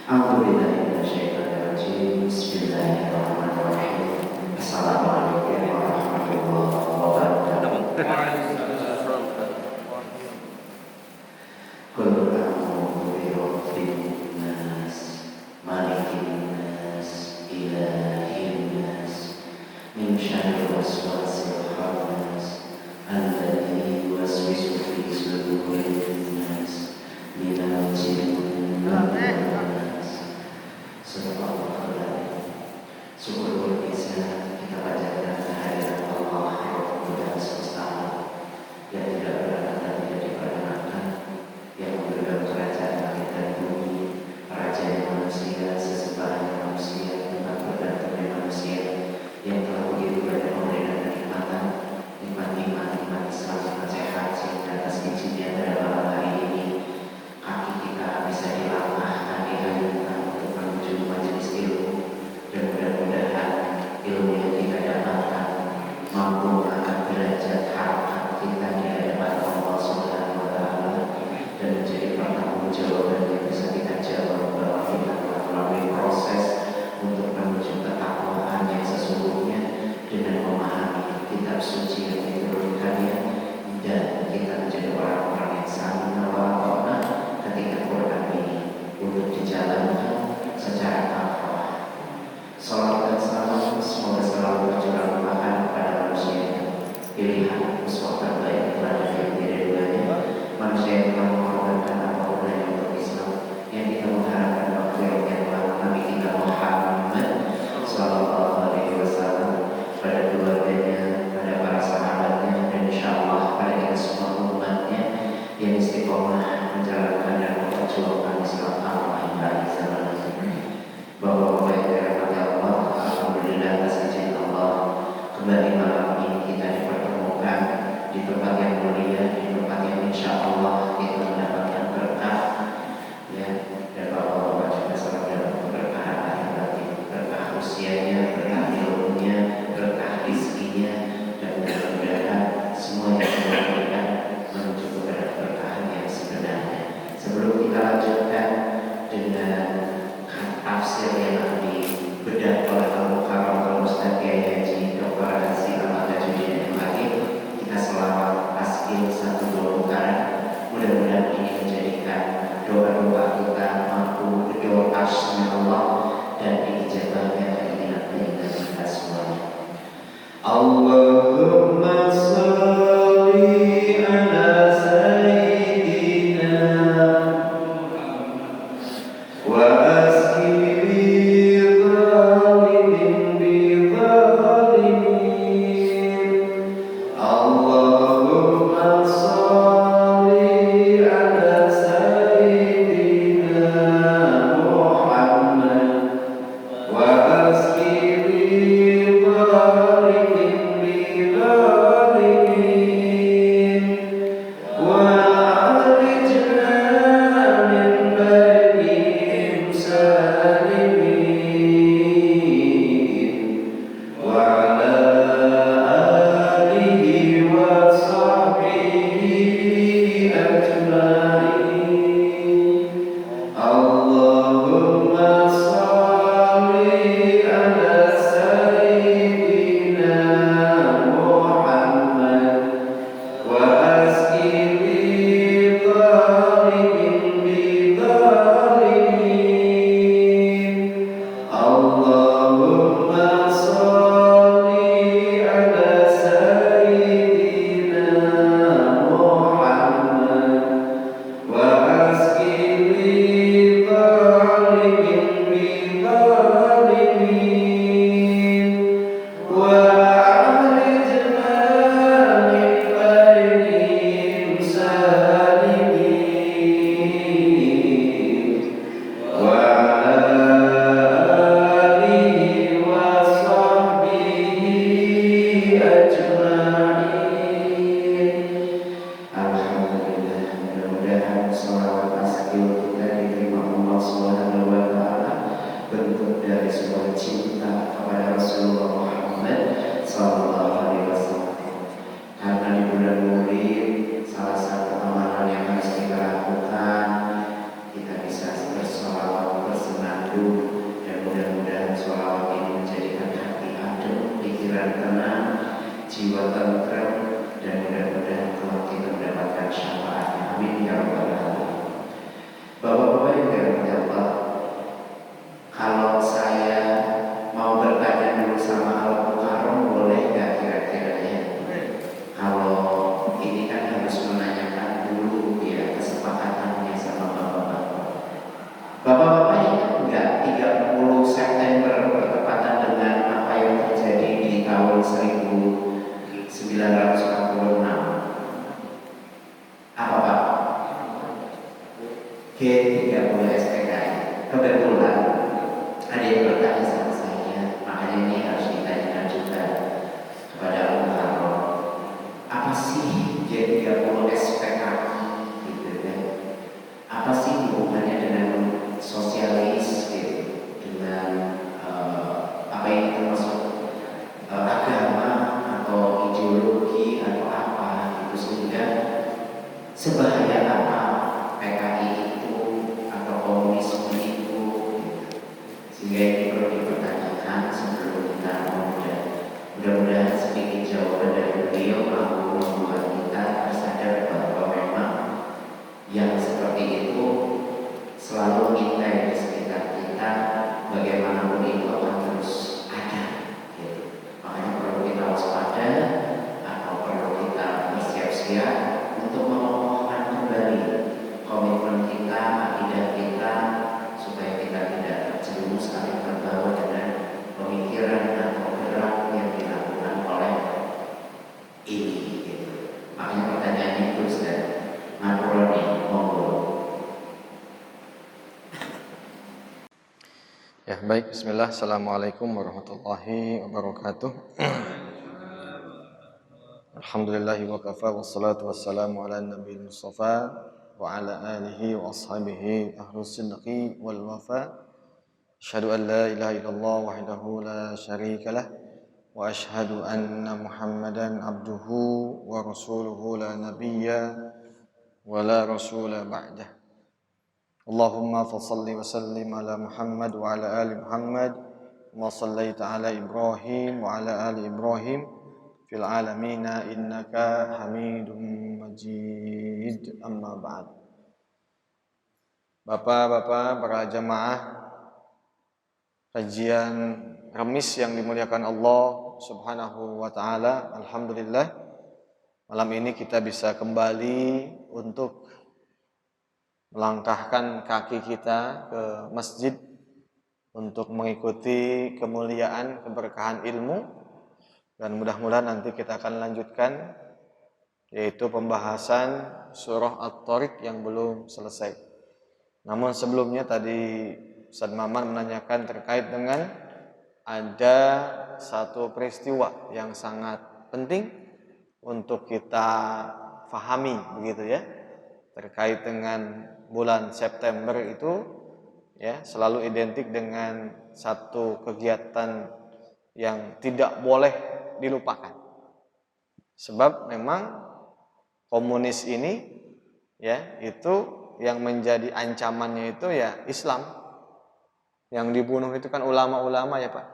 Assalamualaikum warahmatullahi wabarakatuh. G30 SPKI. Kebetulan ada yang bertanya sama saya, makanya ini harus ditanyakan juga kepada Al Muharram. Apa sih G30 SPKI gitu kan? Apa sih hubungannya dengan sosialis gitu, dengan apa yang termasuk agama atau ideologi atau apa gitu, sehingga sebahaya apa PKI itu atau komunisme itu, sehingga ini perlu dipertanyakan sebelum kita mudah-mudahan sedikit jawaban dari beliau mampu membuat kita tersadar bahwa memang yang seperti itu selalu kita di sekitar kita, bagaimanapun itu akan terus ada gitu. Makanya perlu kita waspada atau perlu kita bersiap-siap untuk mengokohkan kembali komitmen kita, akidah kita, supaya kita tidak terjerumus saling terbawa dengan pemikiran atau gerak yang dilakukan oleh ini gitu. Makanya pertanyaannya itu Ustaz Maturoni, monggo. Ya, baik, bismillah. Assalamualaikum warahmatullahi wabarakatuh. Alhamdulillahi wa kafa, wassalatu wassalamu ala nabiyil mustafa wa ala alihi wa ashabihi ahlus sidqi wal wafa. Asyhadu an la ilaha illallah wahdahu la syarika lah wa asyhadu anna Muhammadan abduhu wa rasuluhu la nabiyya wa la rasula ba'dah. Allahumma fassalli wa sallim ala Muhammad wa ala ali Muhammad wa sallaita ala Ibrahim wa ala ali Ibrahim fil alamina innaka Hamidum Majid. Amma ba'd. Bapak-bapak para jamaah kajian Remis yang dimuliakan Allah Subhanahu wa taala, alhamdulillah malam ini kita bisa kembali untuk melangkahkan kaki kita ke masjid untuk mengikuti kemuliaan keberkahan ilmu, dan mudah-mudahan nanti kita akan lanjutkan yaitu pembahasan surah At-Tariq yang belum selesai. Namun sebelumnya tadi Ustaz Maman menanyakan terkait dengan ada satu peristiwa yang sangat penting untuk kita fahami begitu ya, terkait dengan bulan September itu ya selalu identik dengan satu kegiatan yang tidak boleh dilupakan. Sebab memang komunis ini ya itu yang menjadi ancamannya itu ya Islam. Yang dibunuh itu kan ulama-ulama ya Pak.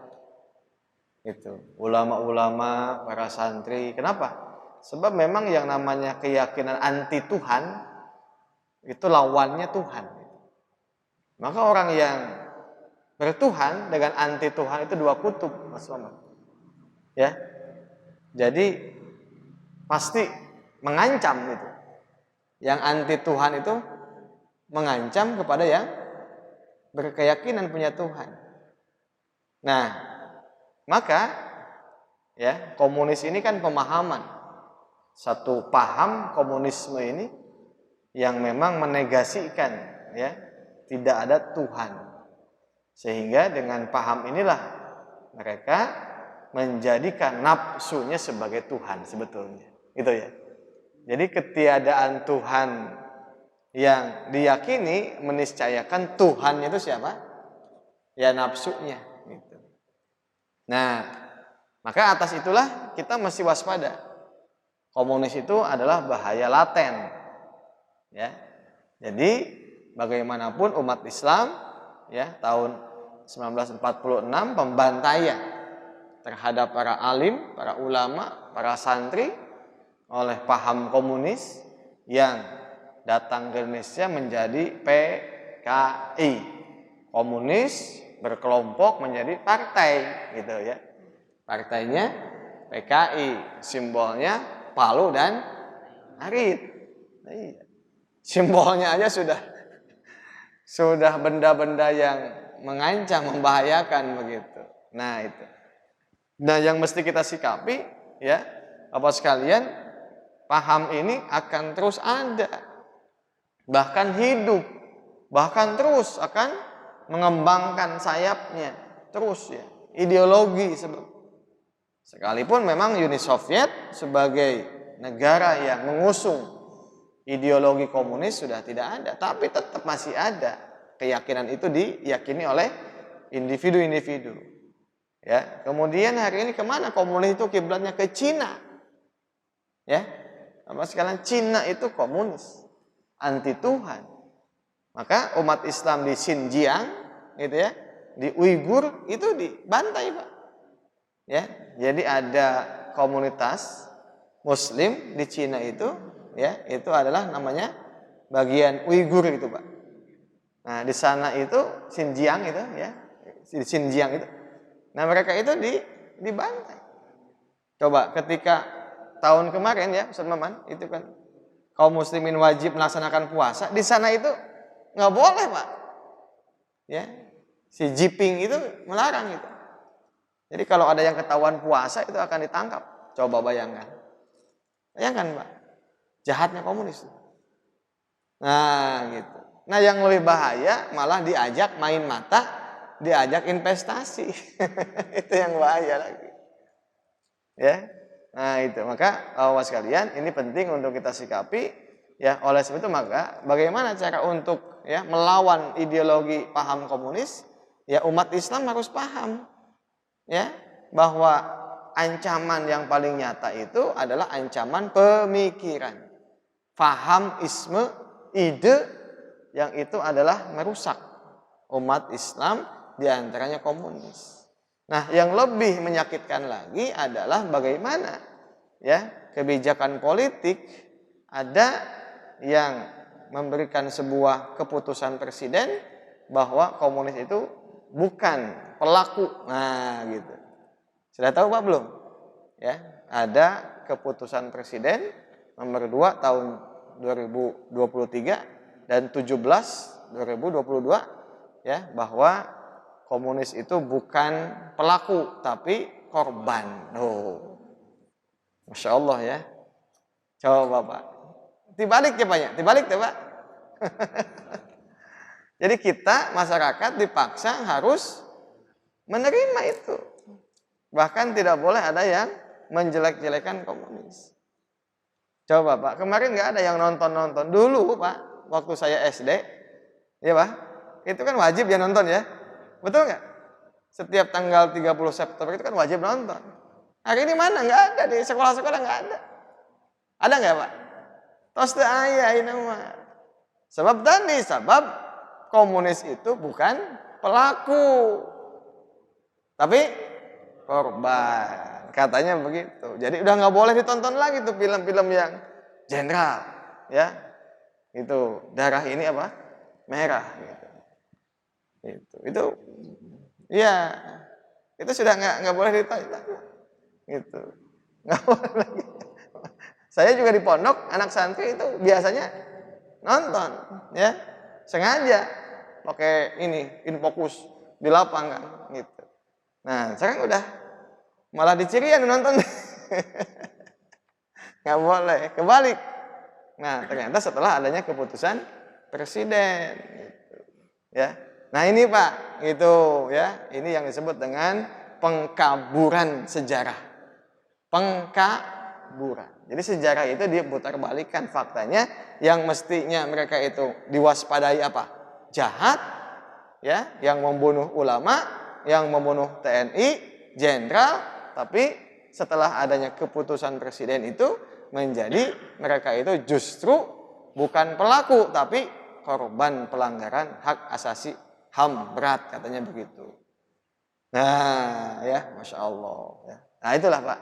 Itu ulama-ulama, para santri. Kenapa? Sebab memang yang namanya keyakinan anti Tuhan itu lawannya Tuhan. Maka orang yang bertuhan dengan anti Tuhan itu dua kutub, Mas Maman. Ya. Jadi pasti mengancam itu. Yang anti Tuhan itu mengancam kepada yang berkeyakinan punya Tuhan. Nah, maka ya, komunis ini kan pemahaman. Satu paham komunisme ini yang memang menegasikan ya tidak ada Tuhan. Sehingga dengan paham inilah mereka menjadikan nafsunya sebagai Tuhan sebetulnya. Gitu ya. Jadi ketiadaan Tuhan yang diyakini meniscayakan Tuhannya itu siapa? Ya nafsunya gitu. Nah, maka atas itulah kita mesti waspada. Komunis itu adalah bahaya laten. Ya. Jadi bagaimanapun umat Islam ya tahun 1946 pembantaian terhadap para alim, para ulama, para santri oleh paham komunis yang datang ke Indonesia menjadi PKI. Komunis berkelompok menjadi partai gitu ya. Partainya PKI, simbolnya Palu dan Arit. Nah, simbolnya aja sudah benda-benda yang mengancam, membahayakan begitu. Nah, itu. Nah, yang mesti kita sikapi ya, Bapak sekalian, paham ini akan terus ada. Bahkan hidup bahkan terus akan mengembangkan sayapnya terus ya, ideologi sekalipun memang Uni Soviet sebagai negara yang mengusung ideologi komunis sudah tidak ada, tapi tetap masih ada keyakinan itu diyakini oleh individu-individu. Ya, kemudian hari ini kemana komunis itu kiblatnya? Ke Cina. Ya, apa sekarang Cina itu komunis, anti Tuhan. Maka umat Islam di Xinjiang, gitu ya, di Uighur itu dibantai, Pak. Ya, jadi ada komunitas Muslim di Cina itu, ya, itu adalah namanya bagian Uighur itu, Pak. Nah, di sana itu Xinjiang itu, ya, di Xinjiang itu. Nah, mereka itu dibantai. Coba ketika tahun kemarin ya, Ustaz Maman, itu kan kaum muslimin wajib melaksanakan puasa, di sana itu nggak boleh, Pak. Ya, si Jinping itu melarang itu. Jadi kalau ada yang ketahuan puasa itu akan ditangkap. Coba bayangkan. Bayangkan, Pak. Jahatnya komunis. Nah, gitu. Nah, yang lebih bahaya malah diajak main mata, diajak investasi. Itu yang bahaya lagi. Ya. Nah, itu. Maka awas sekalian, ini penting untuk kita sikapi. Ya, oleh sebab itu maka bagaimana cara untuk ya melawan ideologi paham komunis? Ya, umat Islam harus paham ya bahwa ancaman yang paling nyata itu adalah ancaman pemikiran, faham, isme, ide yang itu adalah merusak umat Islam, diantaranya komunis. Nah, yang lebih menyakitkan lagi adalah bagaimana ya kebijakan politik ada yang memberikan sebuah keputusan presiden bahwa komunis itu bukan pelaku. Nah, gitu. Sudah tahu Pak belum? Ya, ada keputusan presiden nomor 2 tahun 2023 dan 17 2022 ya bahwa komunis itu bukan pelaku tapi korban. Oh. Masya Allah ya. Coba Pak. Dibalik ya Pak ya, dibalik ya Pak. Jadi kita masyarakat dipaksa harus menerima itu. Bahkan tidak boleh ada yang menjelek-jelekan komunis. Coba Pak, kemarin nggak ada yang nonton-nonton. Dulu Pak, waktu saya SD, ya Pak, itu kan wajib ya nonton ya. Betul nggak? Setiap tanggal 30 September itu kan wajib nonton. Hari ini mana? Nggak ada, di sekolah-sekolah nggak ada. Ada nggak Pak? Tos teu aya ini mah. Sebab komunis itu bukan pelaku, tapi korban. Katanya begitu. Jadi udah nggak boleh ditonton lagi tuh film-film yang jenderal, ya. Itu darah ini apa? Merah gitu. Itu ya. Itu sudah nggak boleh ditonton. Gitu. Nggak boleh lagi. Saya juga di pondok, anak santri itu biasanya nonton, ya. Sengaja pakai ini infokus di lapangan gitu. Nah, sekarang udah malah dicirian nonton. Nggak boleh, kebalik. Nah, ternyata setelah adanya keputusan presiden gitu. Ya. Nah, ini Pak, gitu ya. Ini yang disebut dengan pengkaburan sejarah. Pengkaburan. Jadi sejarah itu diputar balikan faktanya, yang mestinya mereka itu diwaspadai apa? Jahat, ya, yang membunuh ulama, yang membunuh TNI, jenderal, tapi setelah adanya keputusan presiden itu menjadi mereka itu justru bukan pelaku tapi korban pelanggaran hak asasi HAM berat, katanya begitu. Nah, ya, Masya Allah. Ya. Nah, itulah Pak.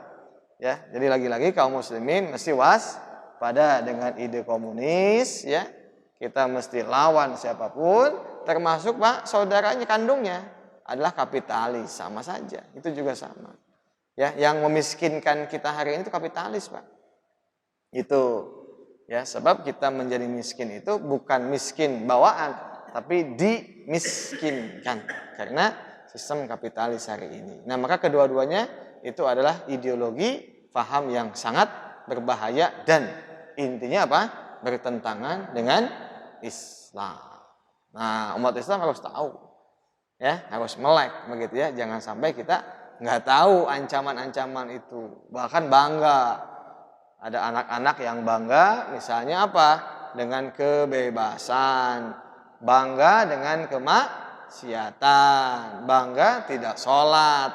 Ya, jadi lagi-lagi kaum muslimin mesti waspada dengan ide komunis, ya. Kita mesti lawan siapapun, termasuk Pak saudaranya kandungnya adalah kapitalis, sama saja. Itu juga sama. Ya, yang memiskinkan kita hari ini itu kapitalis, Pak. Itu ya, sebab kita menjadi miskin itu bukan miskin bawaan, tapi dimiskinkan karena sistem kapitalis hari ini. Nah, maka kedua-duanya itu adalah ideologi faham yang sangat berbahaya dan intinya apa? Bertentangan dengan Islam. Nah, umat Islam harus tahu, ya, harus melek begitu ya. Jangan sampai kita nggak tahu ancaman-ancaman itu, bahkan bangga. Ada anak-anak yang bangga, misalnya apa? Dengan kebebasan, bangga dengan kemaksiatan, bangga tidak sholat,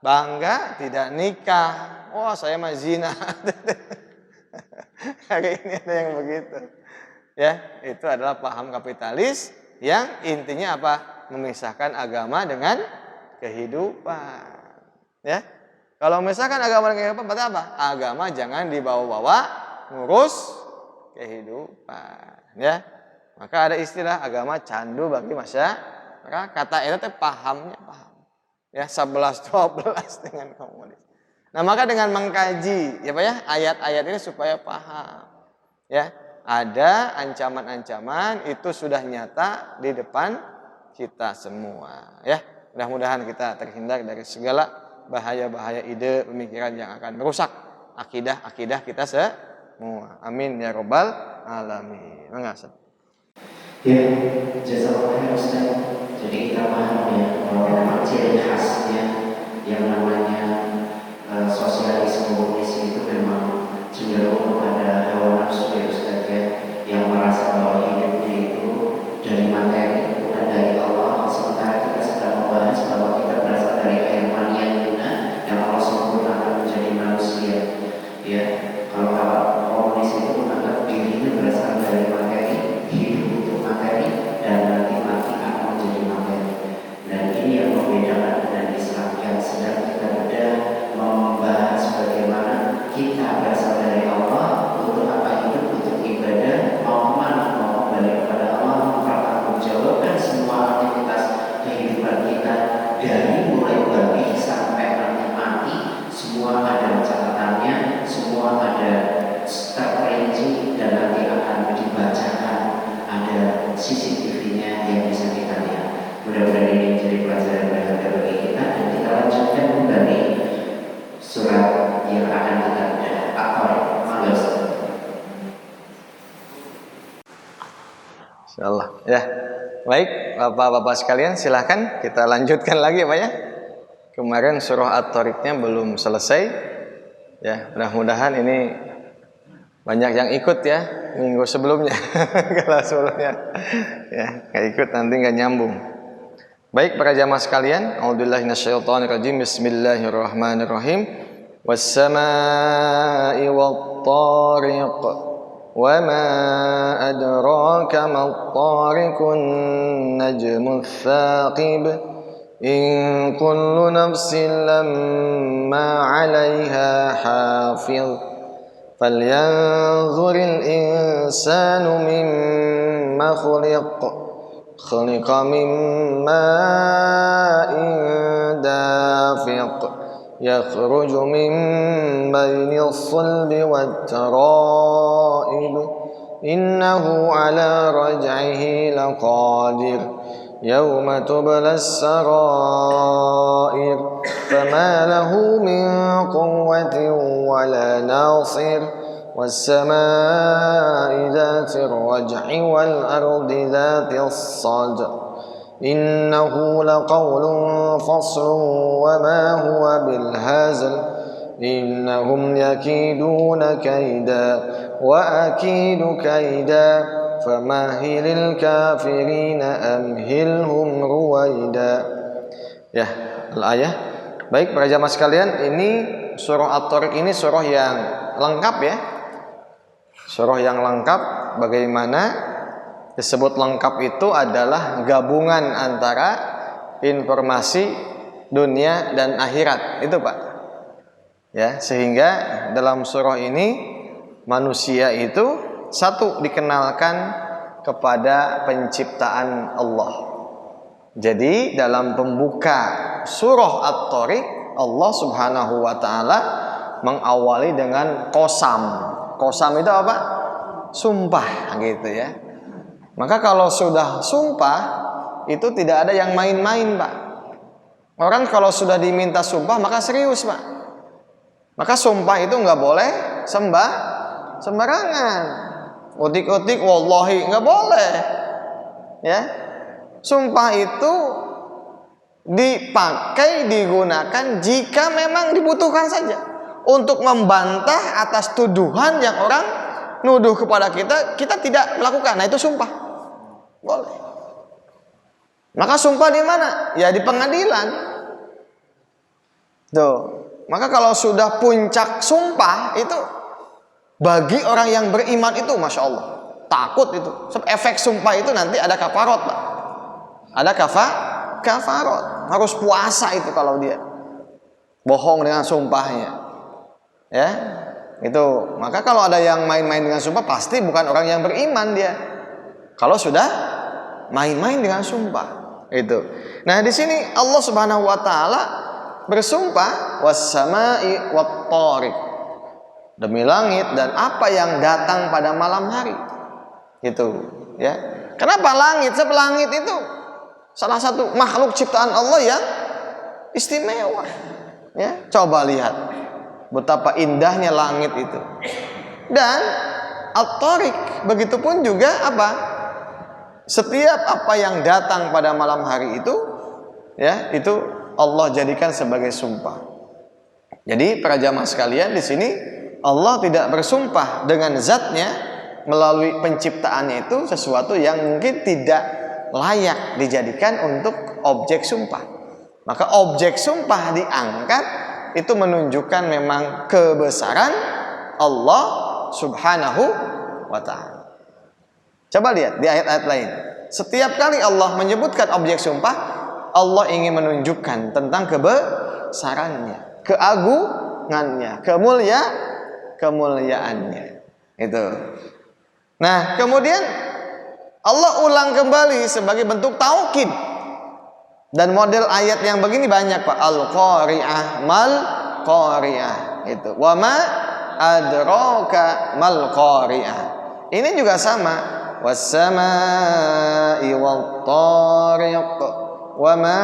bangga tidak nikah. Wah, saya mah zina. Hari ini ada yang begitu. Ya, itu adalah paham kapitalis yang intinya apa? Memisahkan agama dengan kehidupan. Ya. Kalau misalkan agama dengan kehidupan berarti apa? Agama jangan dibawa-bawa ngurus kehidupan, ya. Maka ada istilah agama candu bagi masyarakat. Kata itu teh pahamnya paham. Ya, 11-12 dengan komunis. Nah, maka dengan mengkaji ya Pak ya, ayat-ayat ini supaya paham. Ya, ada ancaman-ancaman itu sudah nyata di depan kita semua, ya. Mudah-mudahan kita terhindar dari segala bahaya-bahaya ide pemikiran yang akan merusak akidah kita semua. Amin ya robbal alamin. Mengasih. Ya, jazakallah Ustaz. Jadi kita paham ya bahwa ciri khasnya yang namanya sosialisme komunis itu memang cenderung kepada hawa nafsu ya Ustaz ya, yang merasa bahwa hidupnya itu dari materi bukan dari Allah. Sementara kita sedang membahas bahwa kita berasal dari air mani yang Allah sempurnakan menjadi manusia. Ya, kalau komunis itu menganggap dirinya berasal dari materi, hidup untuk materi, dan nanti mati akan menjadi materi. Dan ini yang membedakan dengan Islam yang sedang kita bedah, membahas bagaimana kita berasal dari Allah, untuk apa hidup, untuk ibadah, mau kemana, mau kembali kepada Allah, mempertanggungjawabkan semua aktivitas kehidupan kita dari mulai bayi sampai nanti mati, semua ada catatannya, semua ada terperinci dan nanti akan dibacakan, ada CCTV-nya yang bisa kita lihat. Mudah-mudahan ini jadi pelajaran berharga bagi kita, dan kita lanjutkan kembali surat yang akan kita bedah. Insyaallah. Ya. Baik, Bapak-bapak sekalian, silahkan kita lanjutkan lagi Pak ya. Kemarin surah At-Tariqnya belum selesai. Ya, mudah-mudahan ini banyak yang ikut ya minggu sebelumnya. Kalau sebelumnya ya, nggak ikut nanti nggak nyambung. Baik para jamaah sekalian, a'udzubillahi minasyaitonirrajim. Bismillahirrahmanirrahim. Was-samaa'i wat-tariq. وما أدراك ما الطارق النجم الثاقب إن كل نفس لما عليها حافظ فلينظر الإنسان مما خلق من ماء دافق يخرج من بين الصلب والترائب إنه على رجعه لقادر يوم تبلى السرائر فما له من قوة ولا ناصر والسماء ذات الرجع والأرض ذات الصدع إنه لقول فصل وما هو بالهزل إنهم يكيدون كيدا وأكيد كيدا فمهل الكافرين أمهلهم رويدا. Ya, al-ayah. Baik para jamaah sekalian, ini surah At-Tariq ini surah yang lengkap ya. Surah yang lengkap, bagaimana disebut lengkap itu adalah gabungan antara informasi dunia dan akhirat, itu Pak. Ya, sehingga dalam surah ini manusia itu satu dikenalkan kepada penciptaan Allah. Jadi dalam pembuka surah At-Tariq, Allah Subhanahu wa taala mengawali dengan qasam. Qasam itu apa? Sumpah gitu ya. Maka kalau sudah sumpah itu tidak ada yang main-main Pak. Orang kalau sudah diminta sumpah maka serius Pak. Maka sumpah itu nggak boleh sembarangan. Utik-utik wallahi nggak boleh. Ya. Sumpah itu dipakai, digunakan jika memang dibutuhkan saja, untuk membantah atas tuduhan yang orang nuduh kepada kita, kita tidak melakukan. Nah, itu sumpah. Boleh. Maka sumpah di mana? Ya di pengadilan. Tuh. Maka kalau sudah puncak sumpah itu, bagi orang yang beriman itu Masya Allah takut itu. Efek sumpah itu nanti ada kafarot, Pak. Ada kafarot. Harus puasa itu kalau dia bohong dengan sumpahnya. Ya, itu. Maka kalau ada yang main-main dengan sumpah, pasti bukan orang yang beriman dia. Kalau sudah main-main dengan sumpah, itu. Nah, di sini Allah Subhanahu wa taala bersumpah was-sama'i wat-thariq, demi langit dan apa yang datang pada malam hari. Gitu, ya. Kenapa langit? Sebab langit itu salah satu makhluk ciptaan Allah yang istimewa. Ya, coba lihat betapa indahnya langit itu. Dan at-thariq, begitupun juga apa? Setiap apa yang datang pada malam hari itu, ya, itu Allah jadikan sebagai sumpah. Jadi para jamaah sekalian, di sini Allah tidak bersumpah dengan zatnya melalui penciptaannya itu sesuatu yang mungkin tidak layak dijadikan untuk objek sumpah. Maka objek sumpah diangkat, itu menunjukkan memang kebesaran Allah Subhanahu wa ta'ala. Coba lihat di ayat-ayat lain. Setiap kali Allah menyebutkan objek sumpah, Allah ingin menunjukkan tentang kebesarannya, keagungannya, kemuliaannya. Itu. Nah, kemudian Allah ulang kembali sebagai bentuk taukid. Dan model ayat yang begini banyak, Pak. Al-Qari'ah, mal-Qari'ah. Itu. Wa ma adraka mal-Qari'ah. Ini juga sama. Was-samaa'i wat-tariq. Wa ma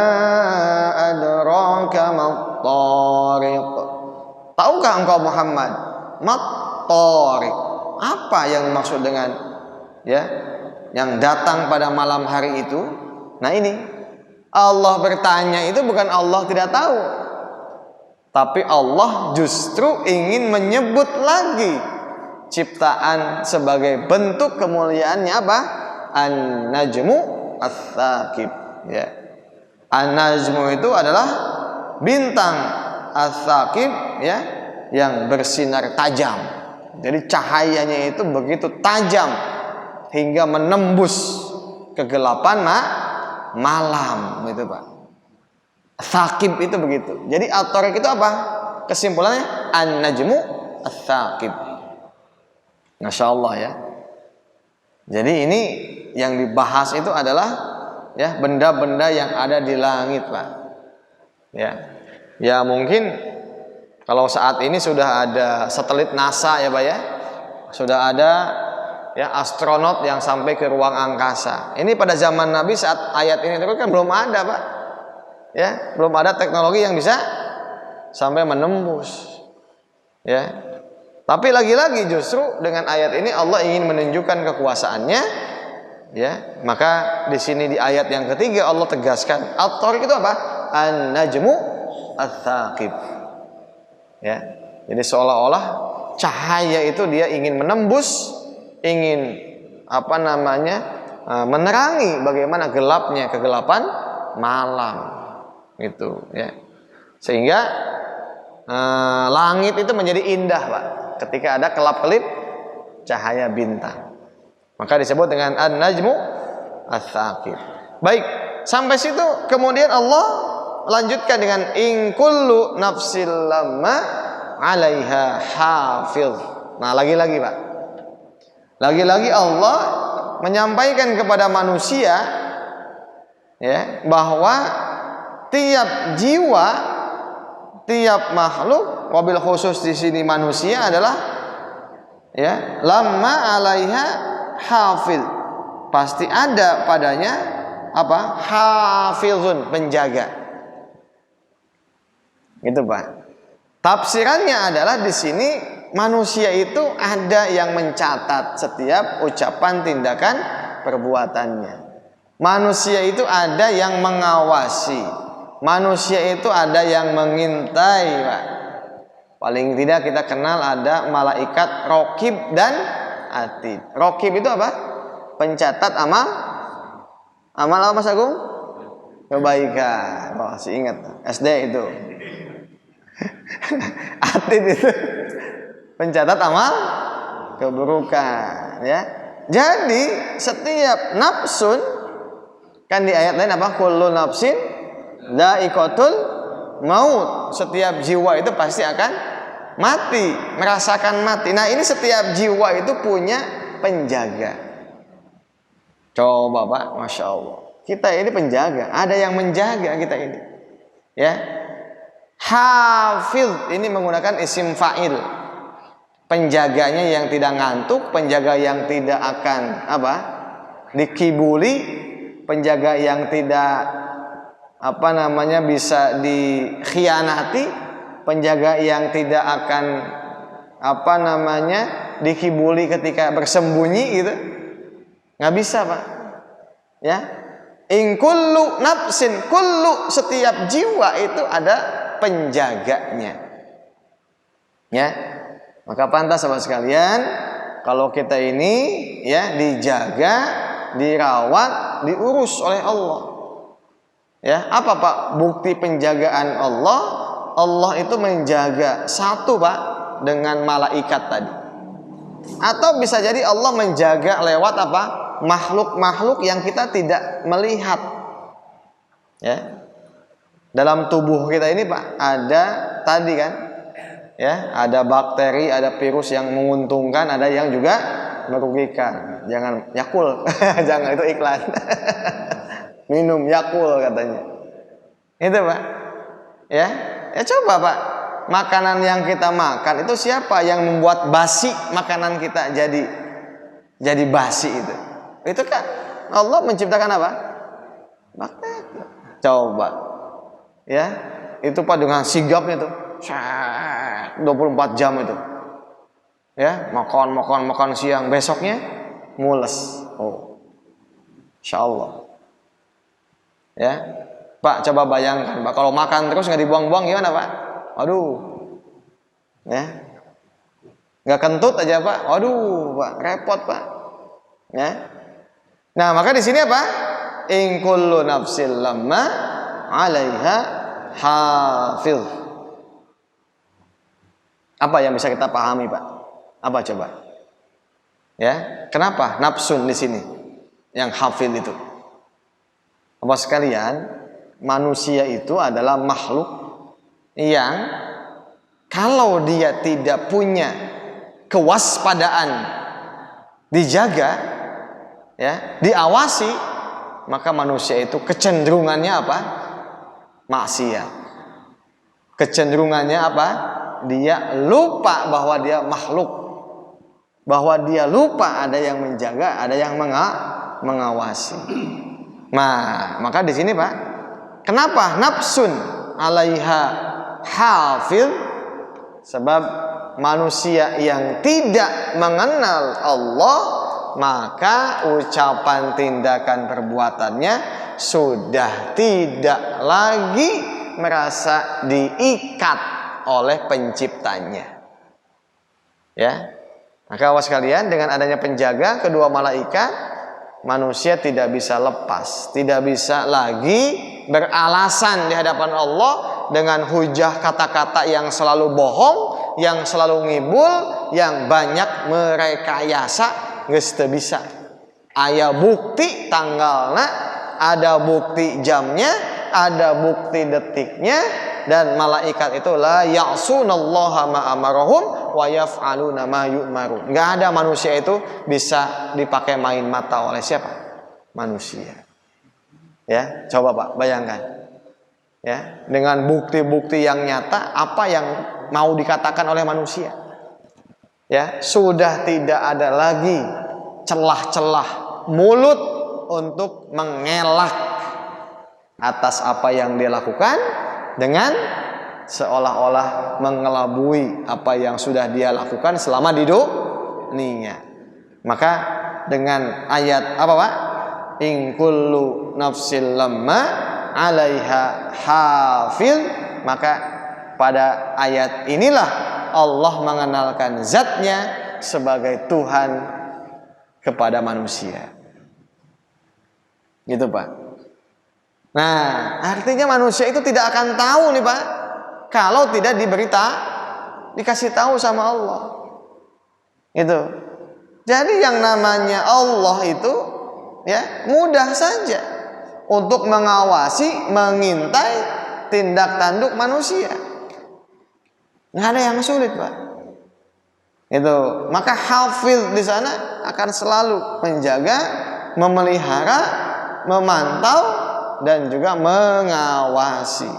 adraka mat-tariq. Tahukah engkau Muhammad mat-tariq? Apa yang maksud dengan yang datang pada malam hari itu? Nah, ini Allah bertanya itu bukan Allah tidak tahu, tapi Allah justru ingin menyebut lagi ciptaan sebagai bentuk kemuliaannya apa? An-najmu ats-tsaqib. Ya. An-najmu itu adalah bintang, ats-tsaqib ya, yang bersinar tajam. Jadi cahayanya itu begitu tajam hingga menembus kegelapan malam, gitu Pak. Tsaqib itu begitu. Jadi at-tariq itu apa? Kesimpulannya an-najmu ats-tsaqib. Masya Allah ya. Jadi ini yang dibahas itu adalah ya benda-benda yang ada di langit, Pak. Ya mungkin kalau saat ini sudah ada satelit NASA ya, Pak ya. Sudah ada ya astronot yang sampai ke ruang angkasa. Ini pada zaman Nabi saat ayat ini turun kan belum ada, Pak. Ya, belum ada teknologi yang bisa sampai menembus. Ya. Tapi lagi-lagi justru dengan ayat ini Allah ingin menunjukkan kekuasaannya. Ya, maka di sini di ayat yang ketiga Allah tegaskan, at-tariq itu apa? An-najmu ats-tsaqib. Ya. Jadi seolah-olah cahaya itu dia ingin menembus, ingin menerangi bagaimana gelapnya kegelapan malam itu ya, sehingga langit itu menjadi indah, Pak, ketika ada kelap-kelip cahaya bintang, maka disebut dengan an-najmu ats-tsaqib. Baik, sampai situ kemudian Allah lanjutkan dengan in kullu nafsil lamma 'alaiha hafiz. Nah, lagi-lagi Pak, lagi-lagi Allah menyampaikan kepada manusia ya, bahwa tiap jiwa, tiap makhluk, wabil khusus di sini manusia adalah ya, lamma 'alaiha hafiz. Pasti ada padanya apa? Hafizun, penjaga. Gitu, Pak. Tafsirannya adalah di sini manusia itu ada yang mencatat setiap ucapan, tindakan, perbuatannya. Manusia itu ada yang mengawasi. Manusia itu ada yang mengintai, Pak. Paling tidak kita kenal ada malaikat Raqib dan Atid. Raqib itu apa? Pencatat amal. Amal apa Mas Agung? Kebaikan. Oh, masih ingat SD itu. Atid itu pencatat amal keburukan, ya. Jadi setiap nafsun kan di ayat lain apa? Kullu nafsin dha'iqatul maut. Setiap jiwa itu pasti akan mati, merasakan mati. Nah, ini setiap jiwa itu punya penjaga. Coba Pak, Masya Allah. Kita ini penjaga, ada yang menjaga kita ini. Ya. Hafiz ini menggunakan isim fa'il. Penjaganya yang tidak ngantuk, penjaga yang tidak akan apa? Dikibuli, penjaga yang tidak bisa dikhianati, penjaga yang tidak akan dikibuli ketika bersembunyi gitu. Nggak bisa, Pak. Ya. In kullu nafsin, kullu setiap jiwa itu ada penjaganya. Ya. Maka pantas sahabat sekalian, kalau kita ini ya dijaga, dirawat, diurus oleh Allah. Ya, apa Pak bukti penjagaan Allah? Allah itu menjaga satu Pak dengan malaikat tadi. Atau bisa jadi Allah menjaga lewat apa? Makhluk-makhluk yang kita tidak melihat. Ya. Dalam tubuh kita ini Pak ada tadi kan? Ya, ada bakteri, ada virus yang menguntungkan, ada yang juga merugikan. Jangan Yakul, jangan itu iklan. Minum Yakul katanya. Itu Pak. Ya, coba Pak. Makanan yang kita makan itu siapa yang membuat basi makanan kita jadi basi itu? Itu kan Allah menciptakan apa? Bakteri. Coba. Ya, itu Pak dengan sigapnya tuh. 24 jam itu. Ya, makan siang, besoknya mules. Oh. Insyaallah. Ya. Pak, coba bayangkan, Pak, kalau makan terus nggak dibuang-buang gimana, Pak? Waduh. Ya. Nggak kentut aja, Pak. Waduh, Pak, repot, Pak. Ya. Nah, maka di sini apa? In kullu nafsil lamma 'alaiha hafiz. Apa yang bisa kita pahami, Pak? Apa coba? Ya, kenapa nafsun di sini yang hafil itu? Apa sekalian, manusia itu adalah makhluk yang kalau dia tidak punya kewaspadaan, dijaga, ya, diawasi, maka manusia itu kecenderungannya apa? Maksiat. Kecenderungannya apa? Dia lupa bahwa dia makhluk, bahwa dia lupa ada yang menjaga, ada yang mengawasi. Nah, maka di sini Pak, kenapa nafsun 'alaiha hafil? Sebab manusia yang tidak mengenal Allah, maka ucapan, tindakan, perbuatannya sudah tidak lagi merasa diikat oleh penciptanya. Ya. Maka awas kalian, dengan adanya penjaga kedua malaikat, manusia tidak bisa lepas, tidak bisa lagi beralasan di hadapan Allah dengan hujah kata-kata yang selalu bohong, yang selalu ngibul, yang banyak merekayasa, geus teu bisa. Aya bukti tanggalna, ada bukti jamnya, ada bukti detiknya. Dan malaikat itu la ya'sunallaha ma amarahum wa yaf'aluna ma yu'marun. Enggak ada manusia itu bisa dipakai main mata oleh siapa? Manusia. Ya, coba Pak, bayangkan. Ya, dengan bukti-bukti yang nyata, apa yang mau dikatakan oleh manusia? Ya, sudah tidak ada lagi celah-celah mulut untuk mengelak atas apa yang dia lakukan, dengan seolah-olah mengelabui apa yang sudah dia lakukan selama di dunia. Maka dengan ayat apa Pak? in kullu nafsil lamma 'alaiha hafil. Maka pada ayat inilah Allah mengenalkan zatnya sebagai Tuhan kepada manusia. Gitu Pak. Nah, artinya manusia itu tidak akan tahu nih Pak, kalau tidak dikasih tahu sama Allah. Itu. Jadi yang namanya Allah itu ya mudah saja untuk mengawasi, mengintai tindak tanduk manusia. Nggak ada yang sulit Pak. Itu. Maka hafid di sana akan selalu menjaga, memelihara, memantau dan juga mengawasi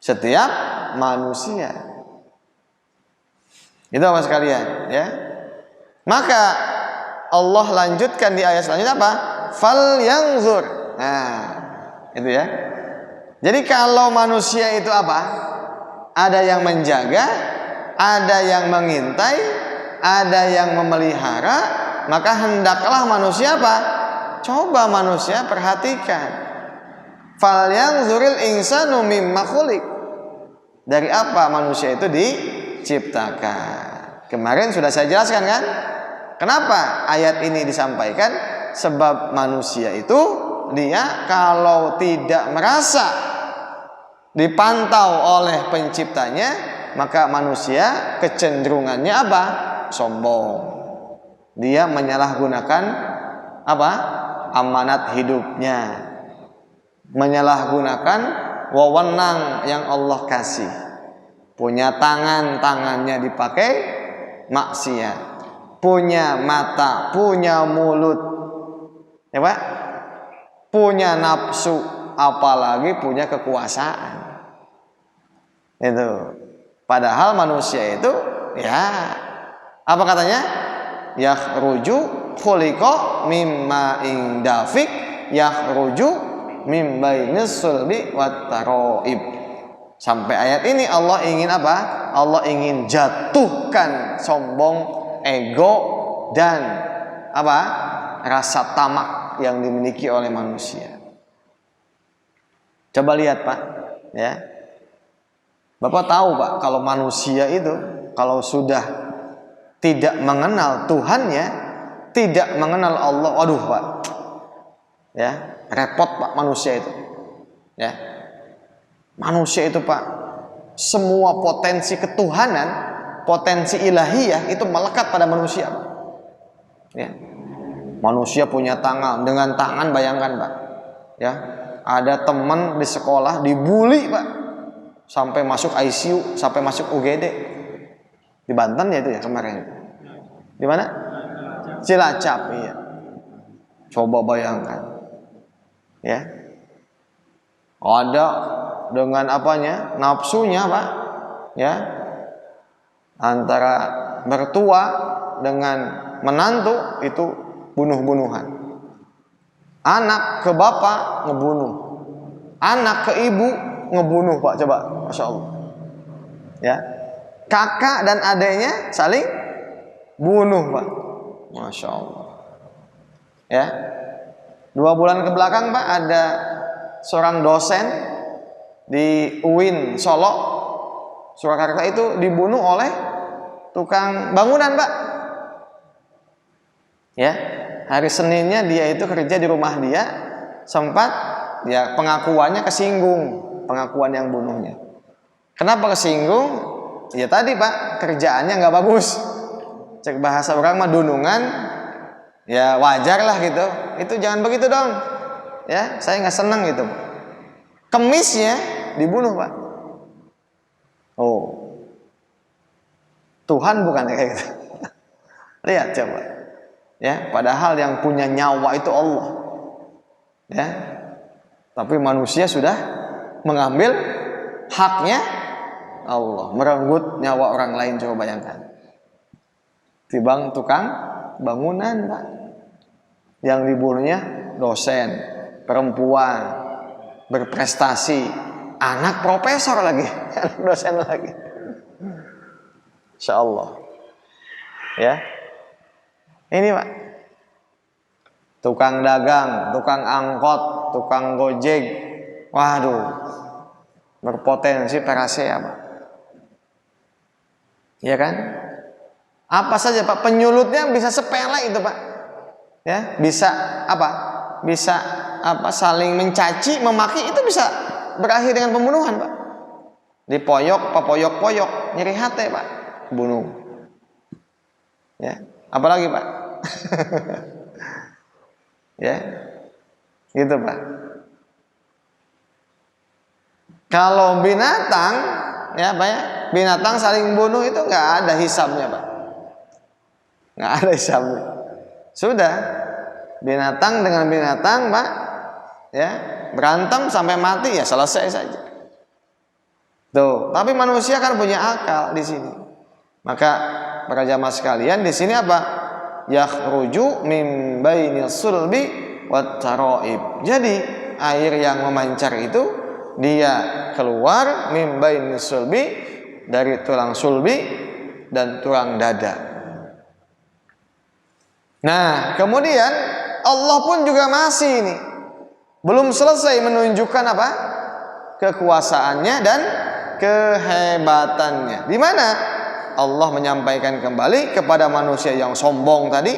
setiap manusia. Itu apa sekalian ya. Maka Allah lanjutkan di ayat selanjutnya apa? Fal yanzur. Nah, itu ya. Jadi kalau manusia itu apa? Ada yang menjaga, ada yang mengintai, ada yang memelihara, maka hendaklah manusia apa? Coba manusia perhatikan. Fal yanzuril insanu mimma khuliq. Dari apa manusia itu diciptakan? Kemarin sudah saya jelaskan kan? Kenapa ayat ini disampaikan? Sebab manusia itu dia kalau tidak merasa dipantau oleh penciptanya, maka manusia kecenderungannya apa? Sombong. Dia menyalahgunakan apa? Amanat hidupnya. Menyalahgunakan wewenang yang Allah kasih. Punya tangan, tangannya dipakai maksiat. Punya mata, punya mulut, ya Pak, punya nafsu, apalagi punya kekuasaan. Itu. Padahal manusia itu, ya, apa katanya? Yakhruju khuliqa mimma indafik, yakhruju mim bainis sulbi wat taraib. Sampai ayat ini Allah ingin apa? Allah ingin jatuhkan sombong, ego dan apa? Rasa tamak yang dimiliki oleh manusia. Coba lihat Pak, ya. Bapak tahu Pak, kalau manusia itu kalau sudah tidak mengenal Tuhannya, tidak mengenal Allah, waduh Pak, ya repot Pak manusia itu, ya. Manusia itu Pak, semua potensi ketuhanan, potensi ilahiyah itu melekat pada manusia Pak. Ya. Manusia punya tangan, dengan tangan bayangkan Pak, ya. Ada teman di sekolah dibully Pak, sampai masuk ICU, sampai masuk UGD. Di Banten ya itu ya kemarin. Di mana? Cilacap, iya. Coba bayangkan. Ya. Ada dengan apanya? Nafsunya, Pak. Ya. Antara mertua dengan menantu itu bunuh-bunuhan. Anak ke bapak ngebunuh. Anak ke ibu ngebunuh Pak, coba, Masya Allah. Ya, kakak dan adiknya saling bunuh Pak, Masya Allah. Ya, 2 bulan ke belakang Pak, ada seorang dosen di UIN Solo, Surakarta itu dibunuh oleh tukang bangunan Pak. Ya, hari Seninnya dia itu kerja di rumah dia, sempat ya pengakuannya kesinggung. Pengakuan yang bunuhnya. Kenapa kesinggung? Ya tadi Pak, kerjaannya nggak bagus. Cek bahasa orang mah dunungan, ya wajar lah gitu. Itu jangan begitu dong. Ya, saya nggak seneng gitu. Kemisnya dibunuh Pak. Oh, Tuhan bukan kayak gitu. Lihat coba. Ya, padahal yang punya nyawa itu Allah. Ya, tapi manusia sudah mengambil haknya Allah, merenggut nyawa orang lain. Coba bayangkan. Tibang tukang bangunan Pak, yang dibunuhnya dosen, perempuan, berprestasi, anak profesor lagi, anak dosen lagi. Insya Allah. Ya, ini Pak. tukang dagang, tukang angkot, tukang gojek. Waduh, berpotensi parasea, Pak. Iya kan? Apa saja, Pak, penyulutnya bisa sepele itu, Pak. Ya, bisa apa? Bisa apa? Saling mencaci, memaki, itu bisa berakhir dengan pembunuhan, Pak. Dipoyok, poyok, nyeri hati, Pak, bunuh. Ya, apalagi, Pak? Ya, gitu, Pak. Kalau binatang, ya, Pak, ya, binatang saling bunuh itu nggak ada hisabnya, Pak. Nggak ada hisabnya. Sudah, binatang dengan binatang, Pak, ya, berantem sampai mati, ya selesai saja. Tuh, tapi manusia kan punya akal di sini. Maka para jamaah sekalian, di sini apa? Yakhruju min bainil sulbi wat taraib. Jadi air yang memancar itu dia keluar min bainil sulbi, dari tulang sulbi dan tulang dada. Nah, kemudian Allah pun juga masih ini belum selesai menunjukkan apa? Kekuasaannya dan kehebatannya. Di mana Allah menyampaikan kembali kepada manusia yang sombong tadi,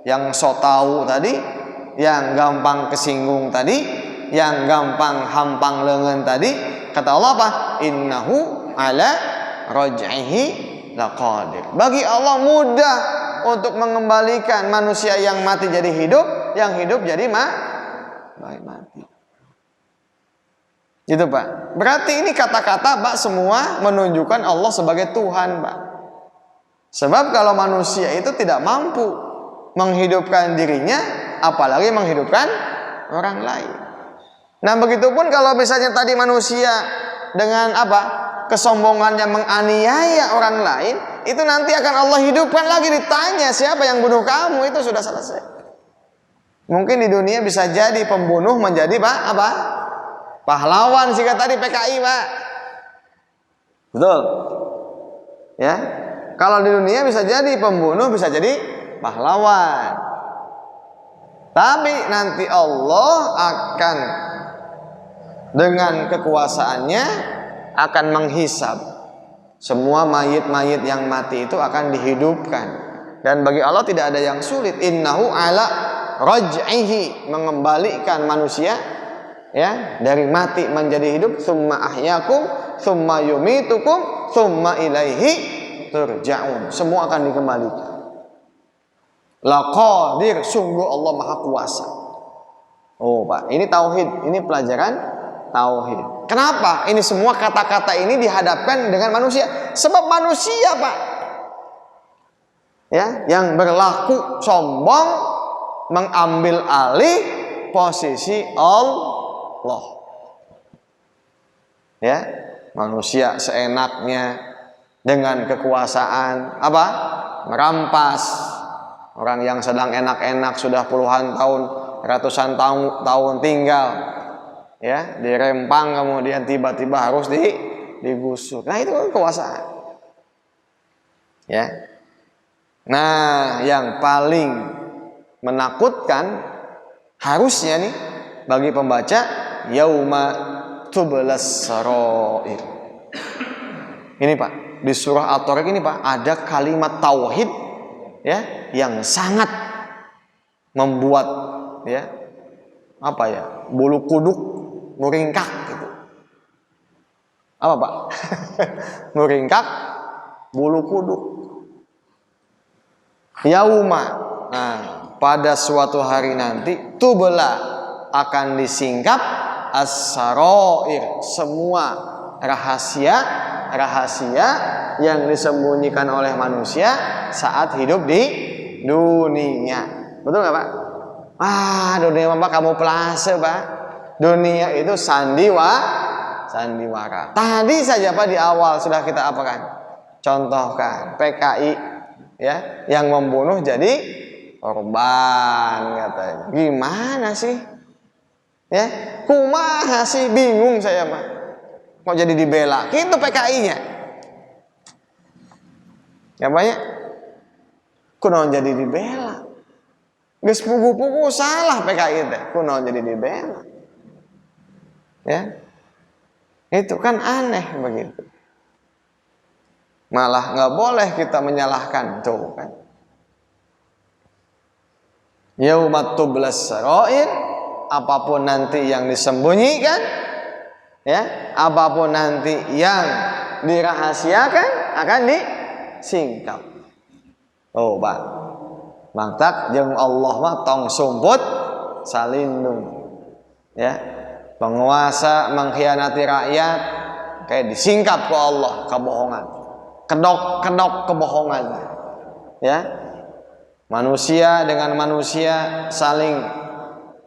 yang so tahu tadi, yang gampang kesinggung tadi, yang gampang hampang lengan tadi. Kata Allah apa? Innahu ala raj'ihi laqadir. Bagi Allah mudah untuk mengembalikan manusia yang mati jadi hidup, yang hidup jadi mati. Gitu, Pak. Berarti ini kata-kata, Pak, semua menunjukkan Allah sebagai Tuhan, Pak. Sebab kalau manusia itu tidak mampu menghidupkan dirinya, apalagi menghidupkan orang lain. Nah, begitupun kalau misalnya tadi manusia dengan apa? Kesombongannya menganiaya orang lain, itu nanti akan Allah hidupkan lagi, ditanya siapa yang bunuh kamu, itu sudah selesai. Mungkin di dunia bisa jadi pembunuh menjadi, Pak, apa? Pahlawan, jika tadi PKI, Pak. Betul. Ya. Kalau di dunia bisa jadi pembunuh, bisa jadi pahlawan. Tapi nanti Allah akan dengan kekuasaannya akan menghisab semua mayit-mayit yang mati itu akan dihidupkan. Dan bagi Allah tidak ada yang sulit. Innahu ala raj'ihi, mengembalikan manusia, ya, dari mati menjadi hidup. Summa ahyakum, summa yumitukum, summa ilaihi turja'un. Semua akan dikembalikan. Laqadir, sungguh Allah Maha Kuasa. Oh, Pak, ini tauhid, ini pelajaran tauhid. Kenapa ini semua kata-kata ini dihadapkan dengan manusia? Sebab manusia, Pak, ya, yang berlaku sombong, mengambil alih posisi Allah. Ya, manusia seenaknya dengan kekuasaan apa? Merampas. Orang yang sedang enak-enak sudah puluhan tahun, ratusan tahun tinggal, ya, dirempang, kemudian tiba-tiba harus digusur. Nah, itu kan kekuasaan. Ya. Nah, yang paling menakutkan harusnya nih bagi pembaca, yauma tublas sarair. Ini, Pak, di surah At-Tariq ini, Pak, ada kalimat tauhid, ya, yang sangat membuat, ya, apa ya, bulu kuduk meringkak gitu. Apa, Pak? Meringkak bulu kuduk. Yauma, nah, pada suatu hari nanti, tubla, akan disingkap as-sarair, semua rahasia yang disembunyikan oleh manusia saat hidup di dunia. Betul nggak, Pak? Ah, dunia Pak, kamu pelase, Pak. Dunia itu sandiwara. Tadi saja, Pak, di awal sudah kita apakan? Contohkan PKI, ya, yang membunuh jadi korban katanya. Gimana sih? Ya, kumaha sih, bingung saya, Pak. Kok jadi dibela? Itu PKI-nya. Ya, banyak. Kunaon jadi dibela? Geus pugu-pugu salah PKI teh, kunaon jadi dibela. Ya. Itu kan aneh begitu. Malah nggak boleh kita menyalahkan tuh kan. Yaumat tublas sarair, apapun nanti yang disembunyikan, ya, apapun nanti yang dirahasiakan akan disingkap. Oh, Pak. Mangtak jeung Allah mah tong sumput salindung. Ya. Penguasa mengkhianati rakyat kayak disingkap ku Allah kebohongan. Kedok kebohongan. Ya. Manusia dengan manusia saling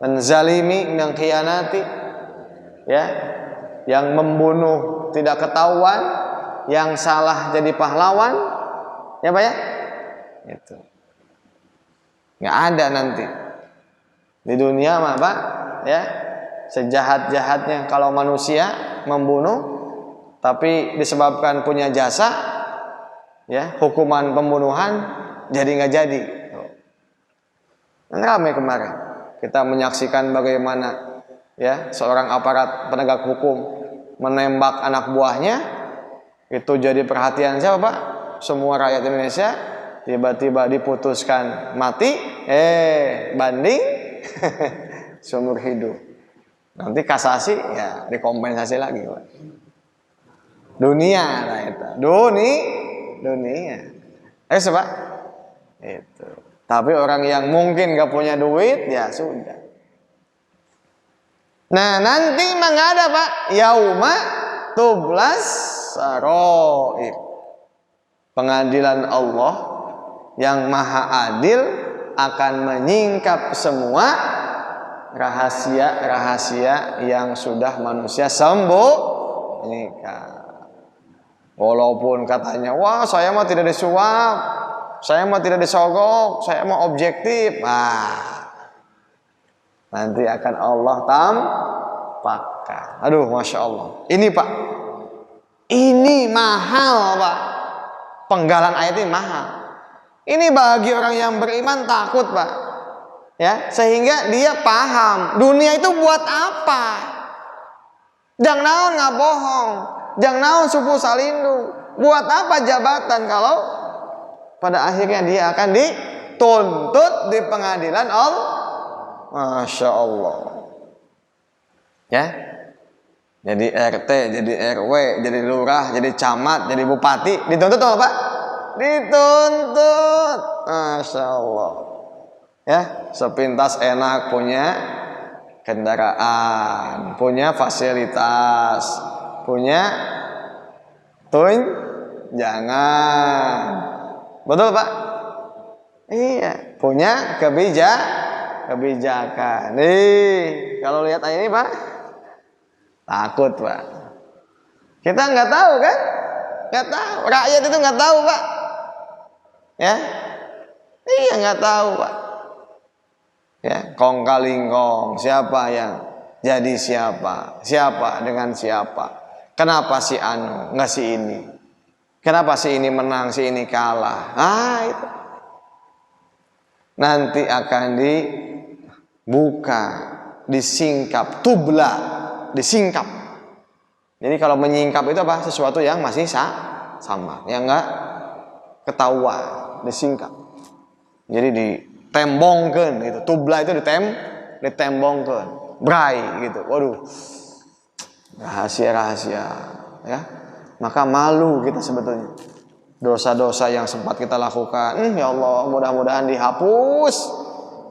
menzalimi, mengkhianati. Ya. Yang membunuh tidak ketahuan, yang salah jadi pahlawan. Ya, Pak ya? Itu. Nggak ada nanti di dunia mah Pak ya, sejahat-jahatnya kalau manusia membunuh tapi disebabkan punya jasa ya, hukuman pembunuhan jadi nggak jadi. Ramai kemarin kita menyaksikan bagaimana ya seorang aparat penegak hukum menembak anak buahnya, itu jadi perhatian siapa Pak? Semua rakyat Indonesia. Tiba-tiba diputuskan mati, banding seumur hidup. Nanti kasasi ya dikompensasi lagi, Pak. Dunia lah itu. Dunia. Pak. Itu. Tapi orang yang mungkin gak punya duit ya sudah. Nah, nanti mengada Pak, yauma tublas sarair. Pengadilan Allah yang maha adil akan menyingkap semua rahasia-rahasia yang sudah manusia sembunyikan. Walaupun katanya, wah saya mah tidak disuap, saya mah tidak disogok, saya mah objektif. Nanti akan Allah tampakkan. Aduh, Masya Allah. Ini Pak, ini mahal Pak. Penggalan ayat ini mahal. Ini bagi orang yang beriman takut Pak, ya, sehingga dia paham dunia itu buat apa. Jangan naon ngabohong, jangan naon subuh salindung. Buat apa jabatan kalau pada akhirnya dia akan dituntut di pengadilan Allah. Masya Allah. Ya, jadi RT, jadi RW, jadi lurah, jadi camat, jadi bupati, dituntut apa Pak? Dituntut. Masya Allah. Ya, sepintas enak punya kendaraan, punya fasilitas, punya jangan. Betul Pak? Iya, punya kebijakan. Kalau lihat ayat ini Pak, takut Pak. Kita nggak tahu kan? Nggak tahu. Rakyat itu nggak tahu Pak. Ya, iya nggak tahu Pak. Ya, kong kaling kong, siapa yang jadi siapa dengan siapa. Kenapa si anu nggak si ini? Kenapa si ini menang, si ini kalah? Itu nanti akan dibuka, disingkap, disingkap. Jadi kalau menyingkap itu apa? Sesuatu yang masih sama, yang nggak ketahuan. Disingkap. Jadi ditembongkeun gitu. Tubla itu ditembongkeun. Brai gitu. Waduh. Rahasia-rahasia ya. Maka malu kita sebetulnya. Dosa-dosa yang sempat kita lakukan, ya Allah, mudah-mudahan dihapus.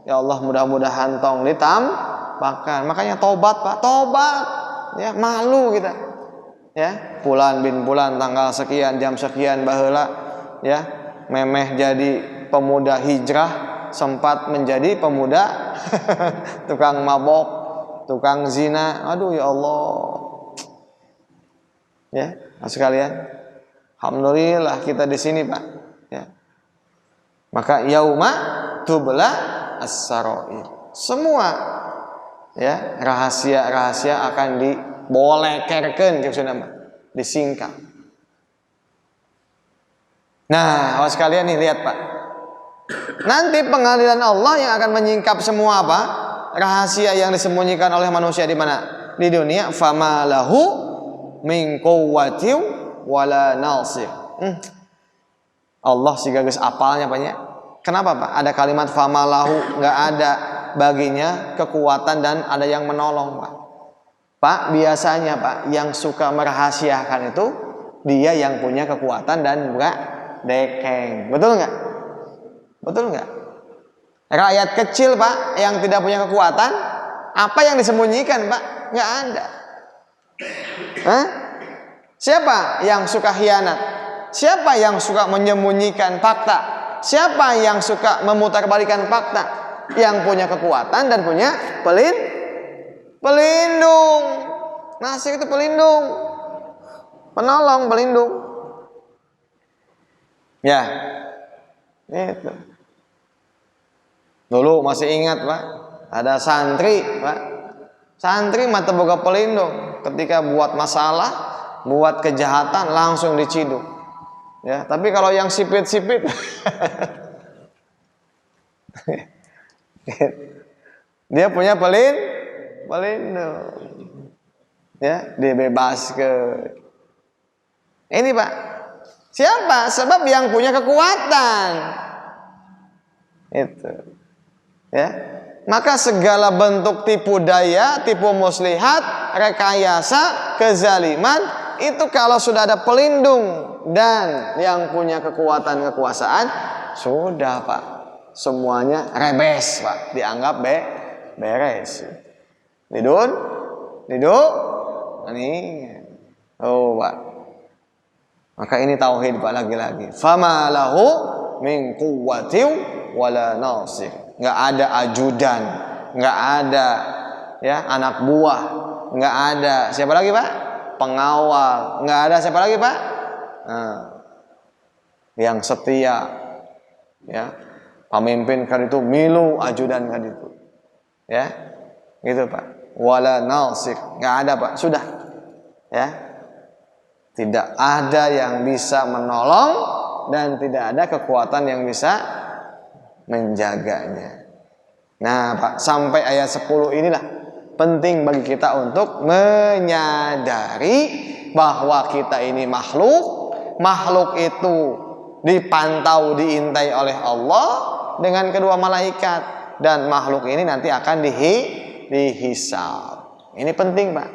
Ya Allah, mudah-mudahan tong ditampakkan. Makanya tobat, Pak. Tobat. Ya, malu kita. Ya, bulan bin bulan tanggal sekian jam sekian baheula ya. Memeh jadi pemuda hijrah, sempat menjadi pemuda tukang mabok, tukang zina. Aduh ya Allah. Ya, sekalian. Alhamdulillah kita di sini Pak. Ya. Maka yauma tubla as-sarair. Semua ya rahasia-rahasia akan dibolekerkeun ke sana, disingkap. Nah, awas sekalian nih lihat Pak. Nanti pengadilan Allah yang akan menyingkap semua apa? Rahasia yang disembunyikan oleh manusia di mana? Di dunia. Famalahu min quwwatin wala nasir. Allah sih gagas apalnya Pak ya. Kenapa Pak? Ada kalimat famalahu, nggak ada baginya kekuatan dan ada yang menolong Pak. Pak, biasanya Pak yang suka merahasiakan itu dia yang punya kekuatan dan enggak dekeng. Betul nggak? Betul nggak? Rakyat kecil Pak yang tidak punya kekuatan, apa yang disembunyikan Pak? Nggak ada. Hah? Siapa yang suka khianat? Siapa yang suka menyembunyikan fakta? Siapa yang suka memutarbalikan fakta? Yang punya kekuatan dan punya pelindung. Nasir itu pelindung, penolong, pelindung. Ya, itu. Dulu masih ingat Pak, ada santri Pak. Santri mata boga pelindung. Ketika buat masalah, buat kejahatan langsung diciduk. Ya, tapi kalau yang sipit-sipit dia punya pelindung. Ya, dia bebas ke. Ini Pak. Siapa? Sebab yang punya kekuatan. Itu. Ya. Maka segala bentuk tipu daya, tipu muslihat, rekayasa, kezaliman itu kalau sudah ada pelindung dan yang punya kekuatan kekuasaan, sudah Pak, semuanya rebes Pak, dianggap beres. Didun, ini, oh Pak. Maka ini tauhid Pak lagi-lagi. Fama lahu min quwwatin wala nasir. Nggak ada ajudan, nggak ada ya anak buah, nggak ada siapa lagi Pak? Pengawal, nggak ada siapa lagi Pak? Yang setia, ya pemimpin kan itu milu ajudan kan itu, ya gitu Pak. Wala nasir, nggak ada Pak, sudah, ya tidak ada yang bisa menolong dan tidak ada kekuatan yang bisa menjaganya. Nah Pak, sampai ayat 10 inilah penting bagi kita untuk menyadari bahwa kita ini makhluk. Makhluk itu dipantau, diintai oleh Allah dengan kedua malaikat, dan makhluk ini nanti akan dihisab. Ini penting Pak.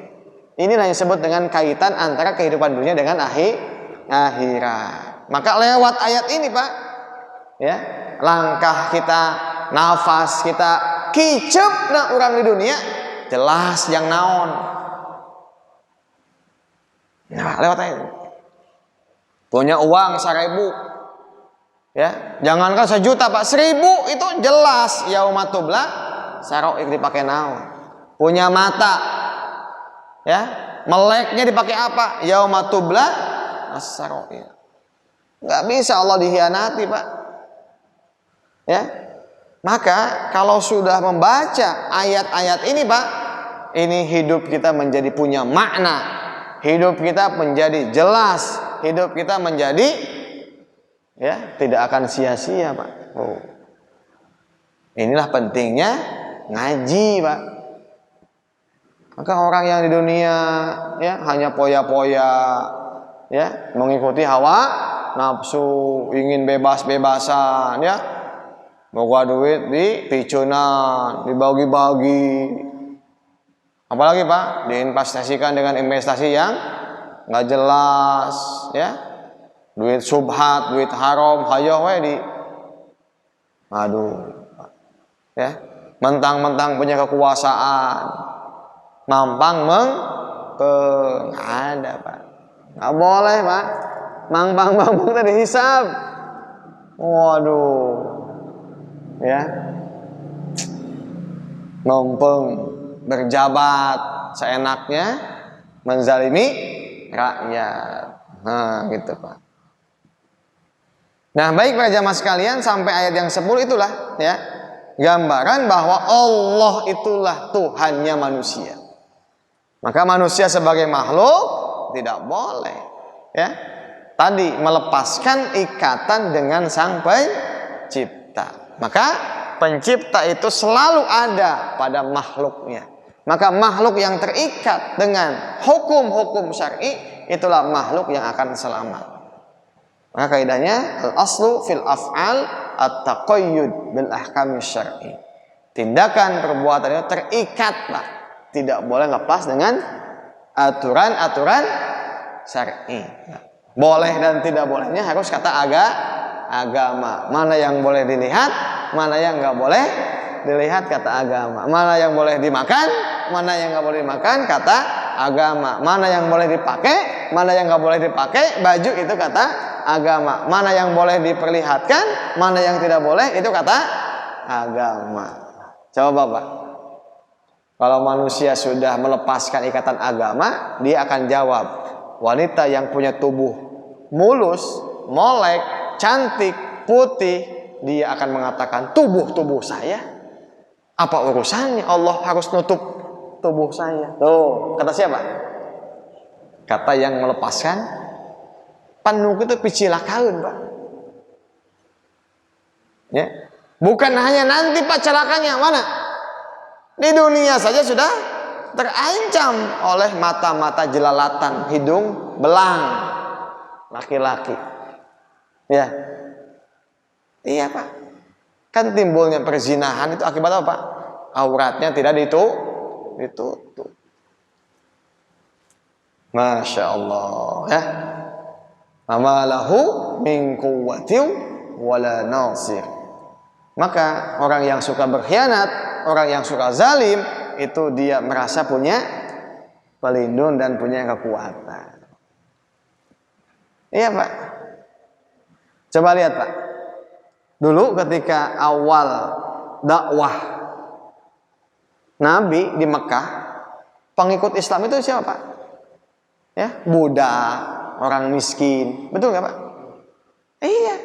Inilah yang disebut dengan kaitan antara kehidupan dunia dengan akhirat. Maka lewat ayat ini Pak, ya langkah kita, nafas kita, kicep na orang di dunia jelas yang naon. Nah, lewat ayat ini. Punya uang 1.000, ya jangankan 1 juta Pak, 1.000 itu jelas yaumatubla saroik dipakai naon. Punya mata, ya meleknya dipakai apa? Yaumatubla saroik. Nggak bisa Allah dikhianati Pak, ya. Maka kalau sudah membaca ayat-ayat ini Pak, ini hidup kita menjadi punya makna, hidup kita menjadi jelas, hidup kita menjadi ya tidak akan sia-sia Pak. Oh. Inilah pentingnya ngaji Pak. Maka orang yang di dunia ya hanya poya-poya, ya mengikuti hawa nafsu, ingin bebas-bebasan, ya boga duit dipicunan, dibagi-bagi. Apalagi Pak, diinvestasikan dengan investasi yang nggak jelas, ya duit subhat, duit haram, hayo we di, aduh, ya mentang-mentang punya kekuasaan, mampang ada Pak, nggak boleh Pak, mampang tadi hisab, waduh, ya ngompeng berjabat seenaknya, menzalimi rakyat. Nah gitu Pak. Nah baik para jamaah sekalian, sampai ayat yang 10 itulah ya gambaran bahwa Allah itulah Tuhannya manusia. Maka manusia sebagai makhluk tidak boleh ya tadi melepaskan ikatan dengan Sang Pencipta. Maka pencipta itu selalu ada pada makhluknya. Maka makhluk yang terikat dengan hukum-hukum syar'i itulah makhluk yang akan selamat. Maka kaidahnya al-aslu fil af'al at-taqayyud bil ahkam syar'i. Tindakan perbuatan itu terikat, Pak. Tidak boleh lepas dengan aturan-aturan syar'i. Boleh dan tidak bolehnya harus kata agama. Mana yang boleh dilihat, mana yang nggak boleh dilihat kata agama. Mana yang boleh dimakan, mana yang nggak boleh dimakan kata agama. Mana yang boleh dipakai, mana yang nggak boleh dipakai, baju itu kata agama. Mana yang boleh diperlihatkan, mana yang tidak boleh itu kata agama. Coba Bapak, kalau manusia sudah melepaskan ikatan agama, dia akan jawab. Wanita yang punya tubuh mulus, molek, cantik, putih, dia akan mengatakan tubuh saya. Apa urusannya Allah harus nutup tubuh saya? Tuh, kata siapa? Kata yang melepaskan penuh itu picilakaun, Pak. Ya. Bukan hanya nanti Pak celakanya, mana? Di dunia saja sudah terancam oleh mata-mata jelalatan, hidung belang laki-laki. Ya. Iya, Pak. Kan timbulnya perzinahan itu akibat apa, Pak? Auratnya tidak ditutup. Masya Allah, ya. Mama lahu min quwwatin wala nasir. Maka orang yang suka berkhianat, orang yang suka zalim, itu dia merasa punya pelindung dan punya kekuatan. Iya, Pak. Coba lihat, Pak. Dulu ketika awal dakwah Nabi di Mekah, pengikut Islam itu siapa, Pak? Ya, budak, orang miskin. Betul nggak, Pak? Iya.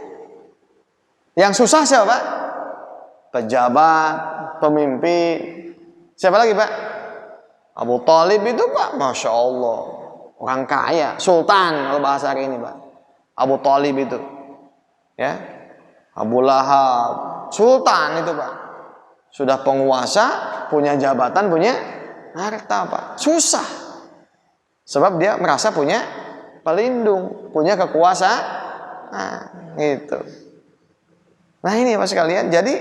Yang susah siapa, Pak? Pejabat, pemimpin. Siapa lagi, Pak? Abu Thalib itu, Pak, Masya Allah, orang kaya, sultan kalau bahasa hari ini, Pak. Abu Thalib itu, ya. Abu Lahab, sultan itu, Pak. Sudah penguasa, punya jabatan, punya harta, Pak. Susah. Sebab dia merasa punya pelindung, punya kekuasaan. Nah, gitu. Nah ini Pak sekalian, jadi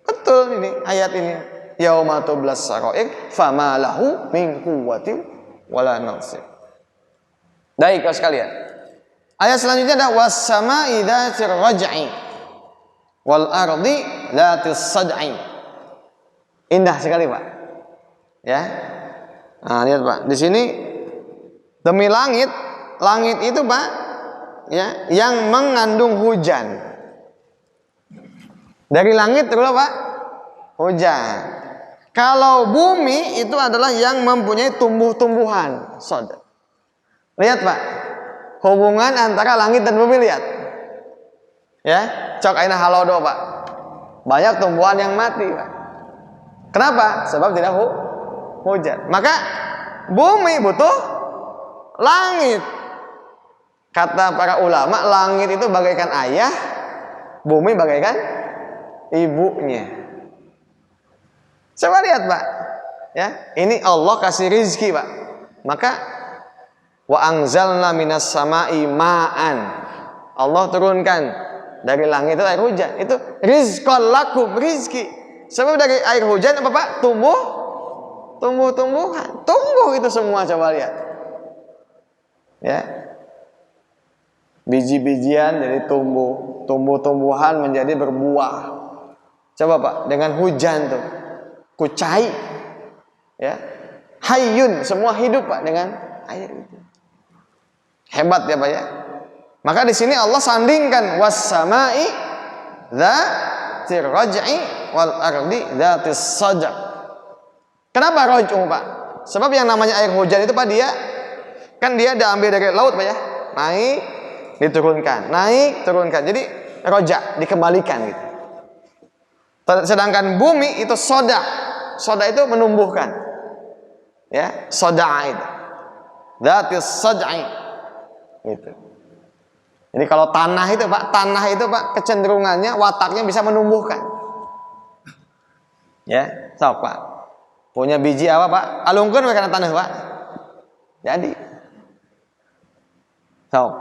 betul ini ayat ini. Yauma tublas sarair fama lahu min quwwatin wala nasir. Baik Pak sekalian. Ayat selanjutnya ada was-sama'i dzatir raj'i wal ardi dzatis sad'i. Indah sekali, Pak. Ya. Nah, lihat, Pak. Di sini demi langit itu, Pak, ya, yang mengandung hujan. Dari langit terus, Pak, hujan. Kalau bumi itu adalah yang mempunyai tumbuh-tumbuhan. Lihat, Pak. Hubungan antara langit dan bumi, lihat. Ya, cok aina halodo, Pak. Banyak tumbuhan yang mati, Pak. Kenapa? Sebab tidak hujan. Maka bumi butuh langit. Kata para ulama, langit itu bagaikan ayah, bumi bagaikan ibunya. Coba lihat, Pak. Ya, ini Allah kasih rizki, Pak. Maka wa anzalna minas sama'i ma'an. Allah turunkan dari langit itu air hujan. Itu rizqan lakum, rizki. Sebab dari air hujan apa, Pak? Tumbuh-tumbuhan. Tumbuh itu semua, coba lihat. Ya. Biji-bijian jadi tumbuh, tumbuh-tumbuhan menjadi berbuah. Coba, Pak, dengan hujan tuh. Kucai. Ya. Hayyun, semua hidup, Pak, dengan air itu. Hebat ya, Pak, ya. Maka di sini Allah sandingkan was-sama'i dzatir raj'i wal ardi dzatis sad'i. Kenapa raj'u, Pak? Sebab yang namanya air hujan itu, Pak, dia diambil dari laut, Pak, ya. Naik, diturunkan, naik, turunkan. Jadi roja, dikembalikan gitu. Sedangkan bumi itu soda. Soda itu menumbuhkan. Ya, soda itu. Dzatis sad'i. Gitu. Jadi kalau tanah itu Pak kecenderungannya wataknya bisa menumbuhkan. Ya, sok Pak. Punya biji apa Pak? Alungkeun we kana tanah Pak. Jadi. Sok,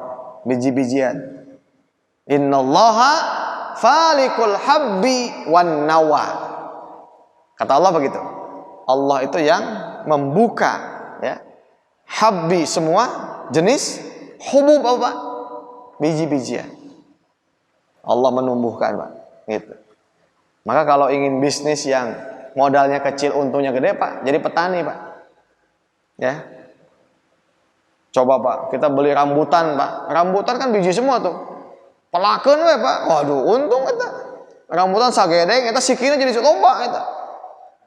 biji-bijian. Innallaha falikul habbi wan nawa. Kata Allah begitu. Allah itu yang membuka ya. Habbi semua jenis, hubub apa Pak? Biji-bijian. Allah menumbuhkan Pak. Gitu. Maka kalau ingin bisnis yang modalnya kecil, untungnya gede Pak, jadi petani Pak. Ya. Coba Pak, kita beli rambutan Pak. Rambutan kan biji semua tuh. Pelakeun we Pak. Waduh, untung kita. Rambutan sagede kita sikina jadi loba kita.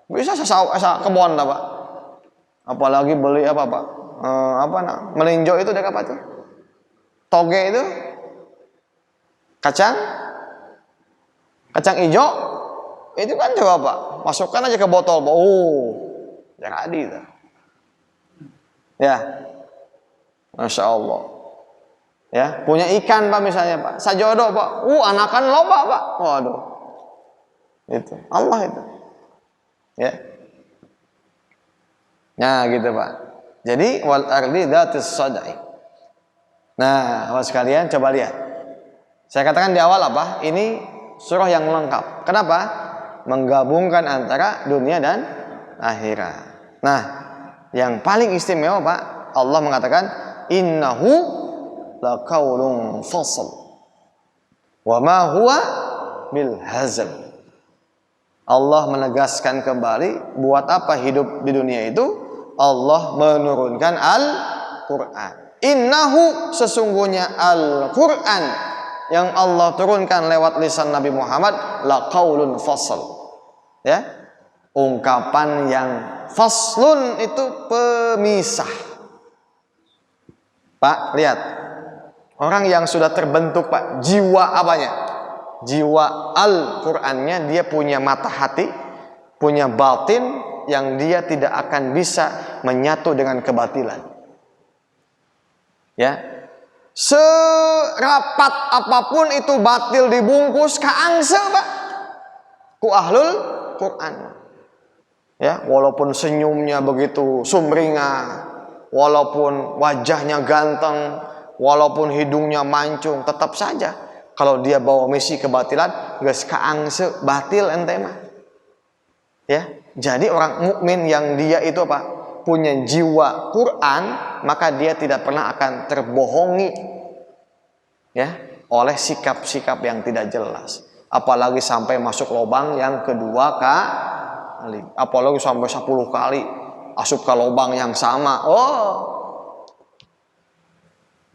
Bisa asa kebon lah Pak. Apalagi beli apa Pak? Melinjo itu dek apa tuh? Toge itu? Kacang hijau itu kan coba Pak, masukkan aja ke botol. Jadi itu. Ya, Masya Allah. Ya, punya ikan Pak misalnya Pak, sajodo Pak, anakan loba Pak. Waduh, itu Allah itu. Ya, nah gitu Pak. Jadi wal ardi dzatis sadai. Nah, Bapak sekalian coba lihat. Saya katakan di awal apa? Ini surah yang lengkap. Kenapa? Menggabungkan antara dunia dan akhirat. Nah, yang paling istimewa Pak, Allah mengatakan innahu laqaulun fasl wa ma huwa bil hazl. Allah menegaskan kembali buat apa hidup di dunia itu? Allah menurunkan Al-Qur'an. Innahu sesungguhnya Al-Qur'an yang Allah turunkan lewat lisan Nabi Muhammad laqaulun fasl. Ya. Ungkapan yang faslun itu pemisah. Pak, lihat. Orang yang sudah terbentuk Pak, jiwa apanya? Jiwa Al-Qur'annya, dia punya mata hati, punya batin yang dia tidak akan bisa menyatu dengan kebatilan. Ya. Serapat apapun itu batil dibungkus kaangse Pak. Ku ahlul Quran. Ya, walaupun senyumnya begitu sumringah, walaupun wajahnya ganteng, walaupun hidungnya mancung, tetap saja kalau dia bawa misi kebatilan, geus kaangse batil ente mah. Ya, jadi orang mukmin yang dia itu apa? Punya jiwa Quran, maka dia tidak pernah akan terbohongi ya oleh sikap-sikap yang tidak jelas. Apalagi sampai masuk lubang yang kedua kali, apalagi sampai 10 kali asup ke lubang yang sama.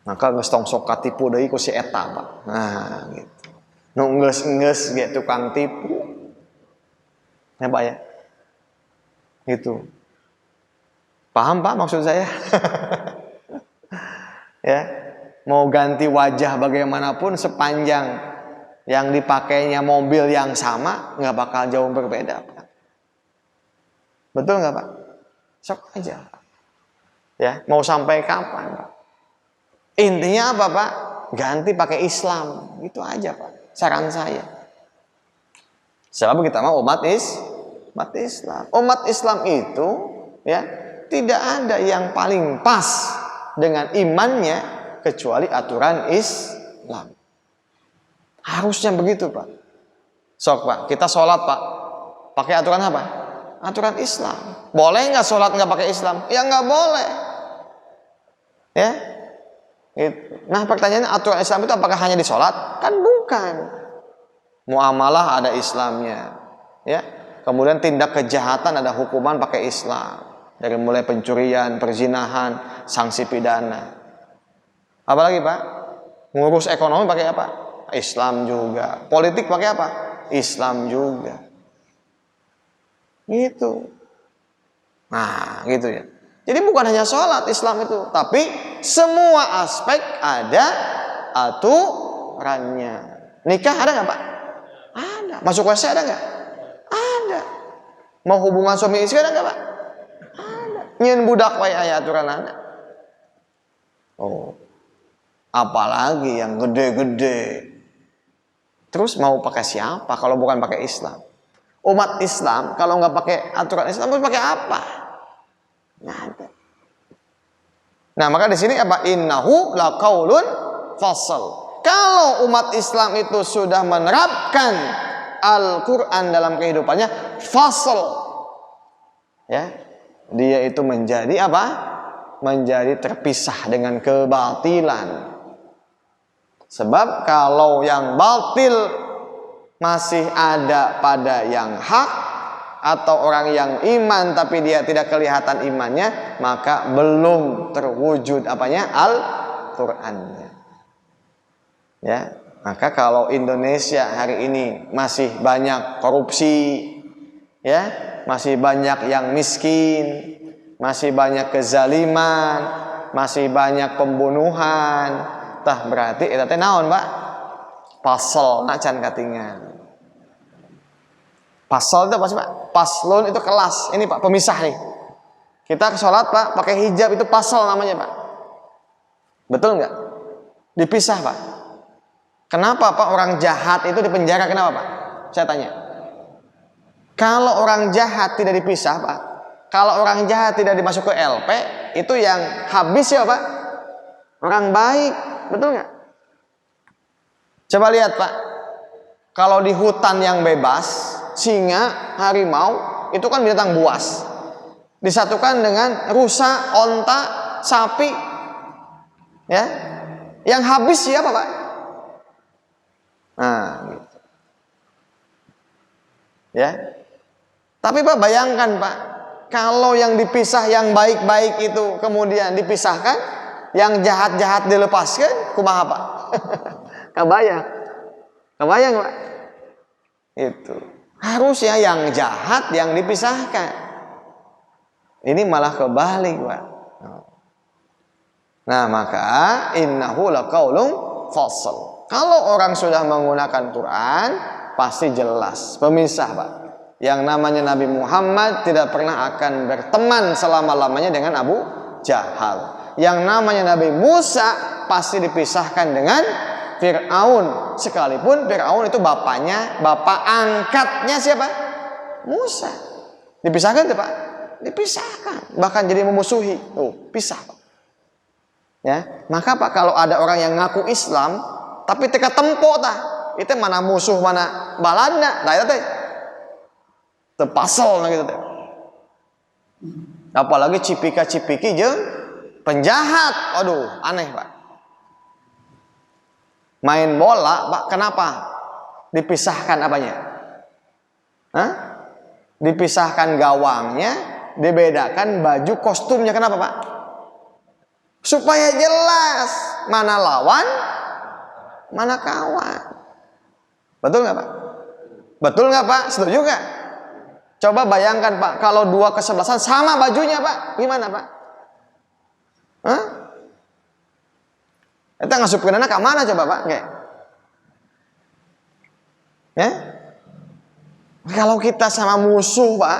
Maka geus tong sok katipu deui ku si eta Pak. Nah, gitu. Nu geus ge tukang tipu. Ya Pak ya. Gitu. Paham Pak maksud saya? Ya. Mau ganti wajah bagaimanapun sepanjang yang dipakainya mobil yang sama, nggak bakal jauh berbeda Pak. Betul nggak Pak? Sok aja Pak. Ya, mau sampai kapan Pak? Intinya apa Pak? Ganti pakai Islam. Itu aja Pak. Saran saya. Sebab kita mau umat Islam. Umat Islam itu ya tidak ada yang paling pas dengan imannya kecuali aturan Islam. Harusnya begitu Pak. Sok Pak, kita sholat Pak. Pakai aturan apa? Aturan Islam. Boleh nggak sholat nggak pakai Islam? Ya nggak boleh. Ya. Nah pertanyaannya aturan Islam itu apakah hanya di sholat? Kan bukan. Muamalah ada Islamnya. Ya. Kemudian tindak kejahatan ada hukuman pakai Islam. Dari mulai pencurian, perzinahan, sanksi pidana. Apalagi Pak? Ngurus ekonomi pakai apa? Islam juga. Politik pakai apa? Islam juga. Gitu. Nah, gitu ya. Jadi bukan hanya sholat Islam itu, tapi semua aspek ada aturannya. Nikah ada nggak Pak? Ada. Masuk WC ada nggak? Ada. Mau hubungan suami istri ada nggak Pak? Ada. Nyen budak wae aya aturan ada. Oh. apalagi yang gede-gede. Terus mau pakai siapa kalau bukan pakai Islam? Umat Islam kalau nggak pakai aturan Islam, mau pakai apa? Nggak ada. Nah, maka di sini apa? Innahu laqaulun fasl. Kalau umat Islam itu sudah menerapkan Al-Quran dalam kehidupannya, fasl, ya, dia itu menjadi apa? Menjadi terpisah dengan kebatilan. Sebab kalau yang batil masih ada pada yang hak, atau orang yang iman tapi dia tidak kelihatan imannya, maka belum terwujud apanya? Al-Qur'annya. Ya, maka kalau Indonesia hari ini masih banyak korupsi, ya, masih banyak yang miskin, masih banyak kezaliman, masih banyak pembunuhan, tah berarti eta teh naon, Pak? Pasal can katingan. Pasal itu apa sih, Pak? Paslon itu kelas. Ini Pak, pemisah nih. Kita ke sholat Pak, pakai hijab itu pasal namanya Pak. Betul nggak? Dipisah Pak. Kenapa Pak orang jahat itu dipenjara? Kenapa Pak? Saya tanya. Kalau orang jahat tidak dipisah Pak, kalau orang jahat tidak dimasuk ke LP, itu yang habis ya Pak? Orang baik, betul nggak? Coba lihat Pak, kalau di hutan yang bebas, singa, harimau, itu kan binatang buas. Disatukan dengan rusa, onta, sapi, ya, yang habis siapa Pak? Nah, gitu. Ya. Tapi Pak bayangkan Pak, kalau yang dipisah yang baik-baik itu kemudian dipisahkan, yang jahat-jahat dilepaskan, kumaha Pak? Kebayang Pak? Itu harusnya yang jahat yang dipisahkan. Ini malah kebalik Pak. Nah maka innahu laqaulun fasl. Kalau orang sudah menggunakan Quran, pasti jelas pemisah Pak. Yang namanya Nabi Muhammad tidak pernah akan berteman selama-lamanya dengan Abu Jahal. Yang namanya Nabi Musa pasti dipisahkan dengan Fir'aun, sekalipun Fir'aun itu bapak angkatnya siapa? Musa. Dipisahkan tidak Pak? Dipisahkan, bahkan jadi memusuhi. Pisah Pak. Ya, maka Pak kalau ada orang yang ngaku Islam tapi teka tempo tah, itu mana musuh mana balanda, nah itu teh terpasal gitu teh. Apalagi cipika-cipiki jeung penjahat, aduh aneh Pak. Main bola, Pak, kenapa dipisahkan apanya? Hah? Dipisahkan gawangnya, dibedakan baju kostumnya. Kenapa, Pak? Supaya jelas mana lawan, mana kawan. Betul nggak, Pak? Betul nggak, Pak? Setuju nggak? Coba bayangkan, Pak, kalau dua kesebelasan sama bajunya, Pak, gimana, Pak? Hah? Kita ngasupkeun anak ke mana coba Pak? Oke. Ya? Kalau kita sama musuh Pak,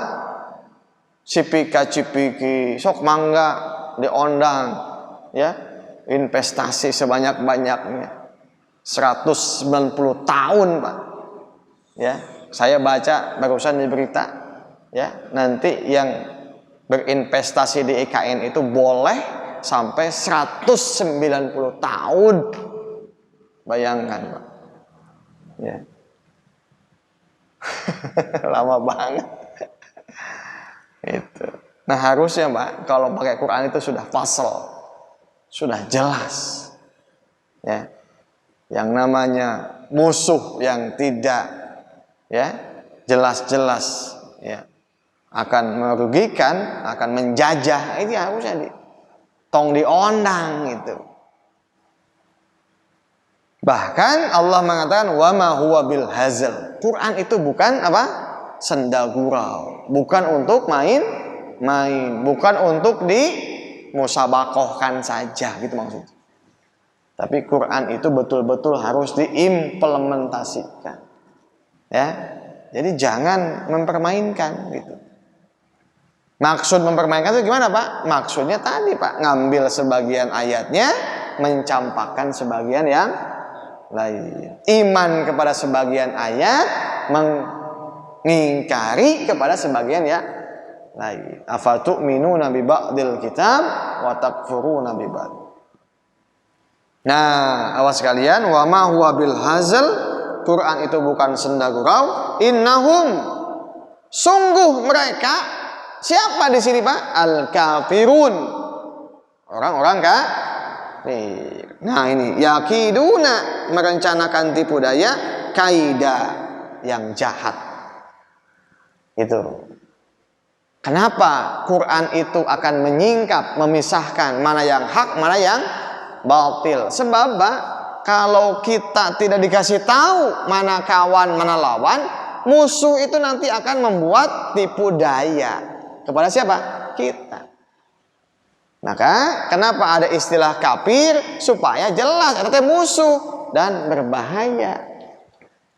cipika-cipiki, sok mangga diondang, ya, investasi sebanyak-banyaknya, 190 tahun Pak. Ya, saya baca barusan di berita, ya, nanti yang berinvestasi di IKN itu boleh sampai 190 tahun. Bayangkan Pak. Ya. Lama banget. Itu. Nah harusnya Pak, kalau pakai Quran itu sudah fasal, sudah jelas. Ya. Yang namanya musuh yang tidak, ya, jelas-jelas, ya, akan merugikan, akan menjajah, ini harusnya tong diondang gitu. Bahkan Allah mengatakan wa ma huwa bil hazal. Quran itu bukan apa? Senda gurau, bukan untuk main-main, bukan untuk dimusabakohkan saja gitu maksudnya. Tapi Quran itu betul-betul harus diimplementasikan. Ya. Jadi jangan mempermainkan gitu. Maksud mempermainkan itu gimana Pak? Maksudnya tadi Pak, ngambil sebagian ayatnya, mencampakkan sebagian yang lain. Iman kepada sebagian ayat, mengingkari kepada sebagian yang lain. Afatu'minuna bi ba'dil kitab wa takfuruna bi ba'd. Nah, awas kalian, wa ma huwa bil hazal, Quran itu bukan senda gurau. Innahum, sungguh mereka, siapa di sini Pak? Al kafirun, orang-orang kafir. Nah ini, yakiduna, merencanakan tipu daya, kaida, yang jahat. Itu. Kenapa Quran itu akan menyingkap, memisahkan mana yang hak, mana yang batil? Sebab kalau kita tidak dikasih tahu mana kawan, mana lawan, musuh itu nanti akan membuat tipu daya kepada siapa? Kita. Maka kenapa ada istilah kafir? Supaya jelas artinya musuh dan berbahaya.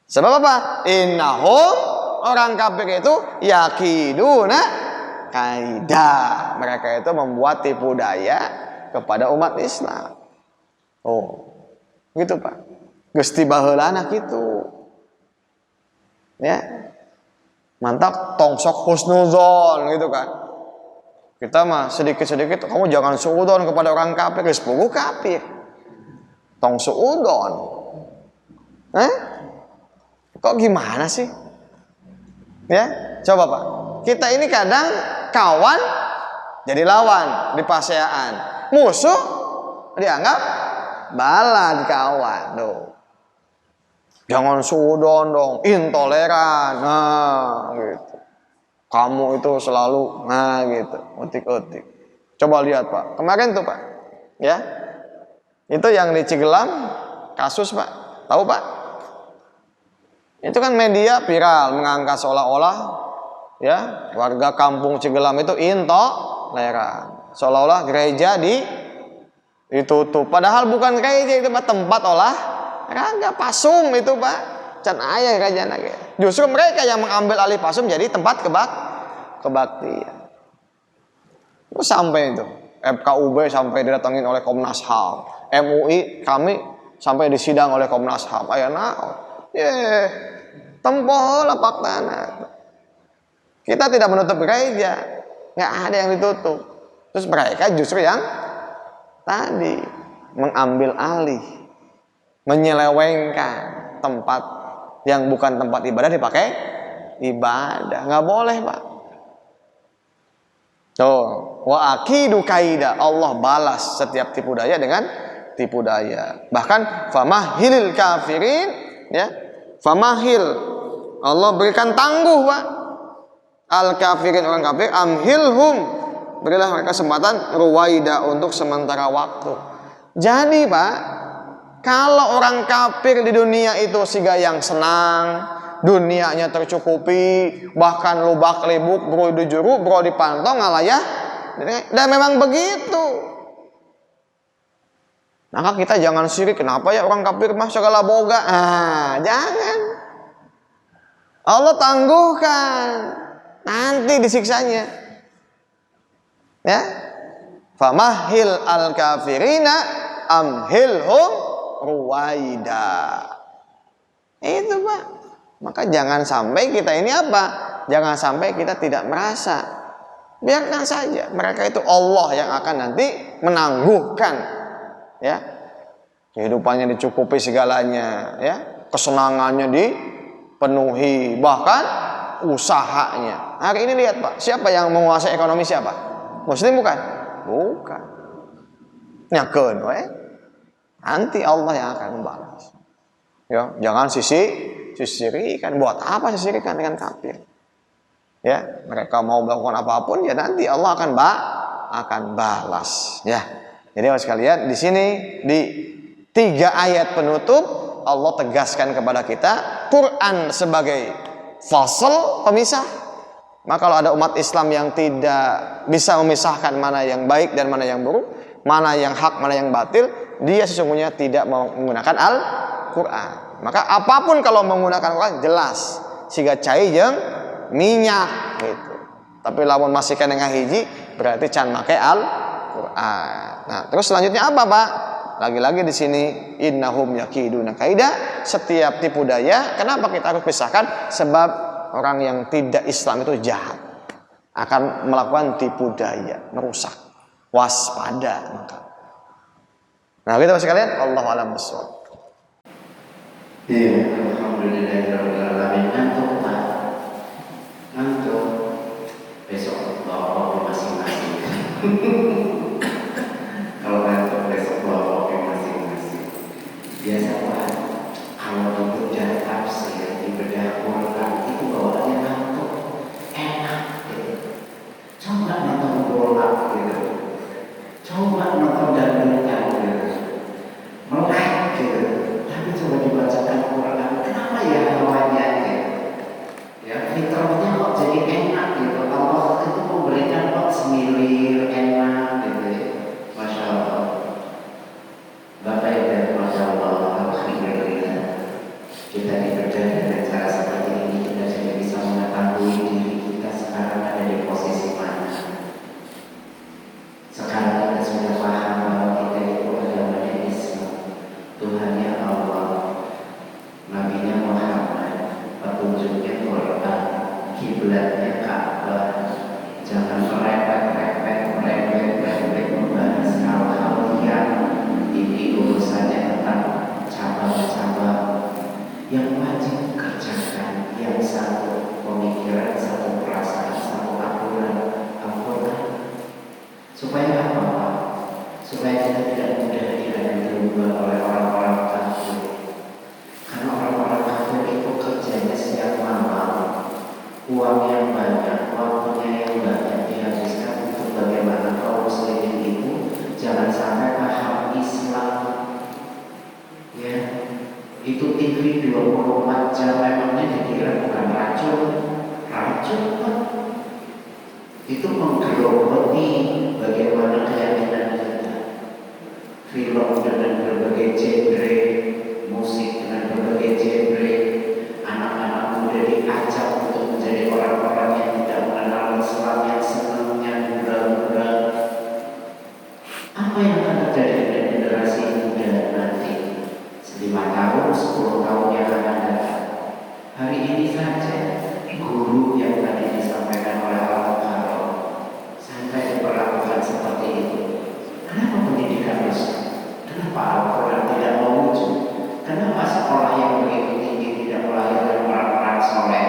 Sebab apa? Innahum, orang kafir itu yakiduna kaida. Mereka itu membuat tipu daya kepada umat Islam. Oh, gitu Pak. Gusti baheulana gitu. Ya. Mantap tongsok husnuzon gitu kan. Kita mah sedikit-sedikit, kamu jangan suudon kepada orang kafir, geus puguh kafir. Tong suudon. Kok gimana sih? Ya, coba Pak. Kita ini kadang kawan jadi lawan di paseaan. Musuh dianggap bala di kawan. Tuh. Jangan suudon dong, intoleran. Nah, gitu. Kamu itu selalu, nah gitu, utik-utik. Coba lihat Pak, kemarin tuh Pak, ya, itu yang di Cigelam, kasus Pak, tahu Pak? Itu kan media viral, mengangkat seolah-olah, ya, warga kampung Cigelam itu intoleran, seolah-olah gereja ditutup. Padahal bukan gereja itu Pak, tempat olahraga pasum itu Pak. Can aya kerajaan lagi. Justru mereka yang mengambil alih pasum jadi tempat kebaktian. Sampai itu FKUB sampai didatangin oleh Komnas HAM, MUI kami sampai disidang oleh Komnas HAM. Aya naon? Tempo lapak tanah. Kita tidak menutup gereja, nggak ada yang ditutup. Terus mereka justru yang tadi mengambil alih, menyelewengkan tempat yang bukan tempat ibadah dipakai ibadah. Nggak boleh Pak. Tuh, wa akidu kaida, Allah balas setiap tipu daya dengan tipu daya. Bahkan famahilil kafirin, ya, famahil, Allah berikan tangguh Pak. Al kafirin, orang kafir, amhilhum, berilah mereka kesempatan ruwaida, untuk sementara waktu. Jadi Pak, kalau orang kafir di dunia itu siga yang senang, dunianya tercukupi, bahkan lubak libuk, bro dijuru, bro dipantau ngalayah, dan memang begitu. Maka kita jangan sirik. Kenapa ya orang kafir mah segala boga? Jangan. Allah tangguhkan, nanti disiksanya. Ya, famahil al kafirina amhilhum ruwaida. Itu Pak. Maka jangan sampai kita ini apa? Jangan sampai kita tidak merasa. Biarkan saja. Mereka itu Allah yang akan nanti menangguhkan. Ya. Kehidupannya dicukupi segalanya, ya. Kesenangannya dipenuhi, bahkan usahanya. Hari ini lihat Pak, siapa yang menguasai ekonomi siapa? Muslim bukan? Bukan. Nyakeun we. Nanti Allah yang akan membalas. Ya, jangan sisirikan. Buat apa sisirikan dengan kafir? Ya, mereka mau melakukan apapun, ya nanti Allah akan balas. Ya, jadi sekalian di sini di 3 ayat penutup Allah tegaskan kepada kita Quran sebagai fasal, pemisah. Maka kalau ada umat Islam yang tidak bisa memisahkan mana yang baik dan mana yang buruk, mana yang hak, mana yang batil, dia sesungguhnya tidak menggunakan Al-Quran. Maka apapun kalau menggunakan Al-Quran jelas siga cai jeung minyak gitu. Tapi lamun masih kena ngahiji berarti can make Al-Quran. Nah, terus selanjutnya apa Pak? Lagi-lagi di sini innahum yakiduna kaida, setiap tipu daya. Kenapa kita harus pisahkan? Sebab orang yang tidak Islam itu jahat, akan melakukan tipu daya, merusak. Waspada maka. Nah, kita masih kalian Allah alam bisawab. Iya, alhamdulillahirobbilalamin. Ngantuk Pak, ngantuk. Besok bawa kopi masing-masing. Kalau ngantuk besok bawa kopi masing-masing. Biasa Pak, kalau di bedah tafsir, di bedah Quran itu bawaannya ngantuk, enak gitu. Coba nonton bola gitu, coba nonton dangdutan gitu, melek gitu. Tapi coba dibacakan Quran, kenapa ya hawanya gitu? Ya fitrahnya kok jadi enak gitu. Allah itu memberikan kok semilir enak gitu ya. Masya Allah. Bapak Ibu, Masya Allah, alhamdulillah. Kita diberkahi dengan cara seperti ini, kita jadi bisa mengetahui diri kita sekarang ada di posisi mana. Sekarang kita sudah paham bahwa kita itu agamanya Islam, Tuhannya Allah, Nabinya Muhammad, petunjuknya Quran, kiblatnya Ka'bah. Jangan merepet membahas hal-hal yang ini urusannya tentang cabang-cabang yang wajib kerjakan, yang satu pemikiran, satu perasaan, satu aturan Al-Quran. Supaya apa? Supaya kita tidak mudah diadu-domba oleh orang-orang kafir. Karena orang-orang kafir itu kerjanya siang malam, uang yang banyak, waktunya yang banyak dihabiskan untuk bagaimana kaum muslimin itu jangan sampai paham Islam. Ya, itu TV 24 jam memangnya dikira bukan racun Pak. Itu menggerogoti bagaimana keyakinan kita. Film dengan berbagai genre, musik dengan berbagai genre, anak-anak muda diajak untuk menjadi orang-orang yang tidak mengenal Islam, yang senangnya gurau-gurau. Apa yang akan terjadi dengan generasi muda nanti? 5 tahun, 10 tahun yang akan datang. Hari ini saja guru yang tadi disampaikan oleh Al-Mukarram sampai diperlakukan seperti itu. Kenapa pendidikan Islam? Kenapa Al-Quran tidak mewujud? Kenapa sekolah yang begitu tinggi tidak melahirkan orang-orang soleh?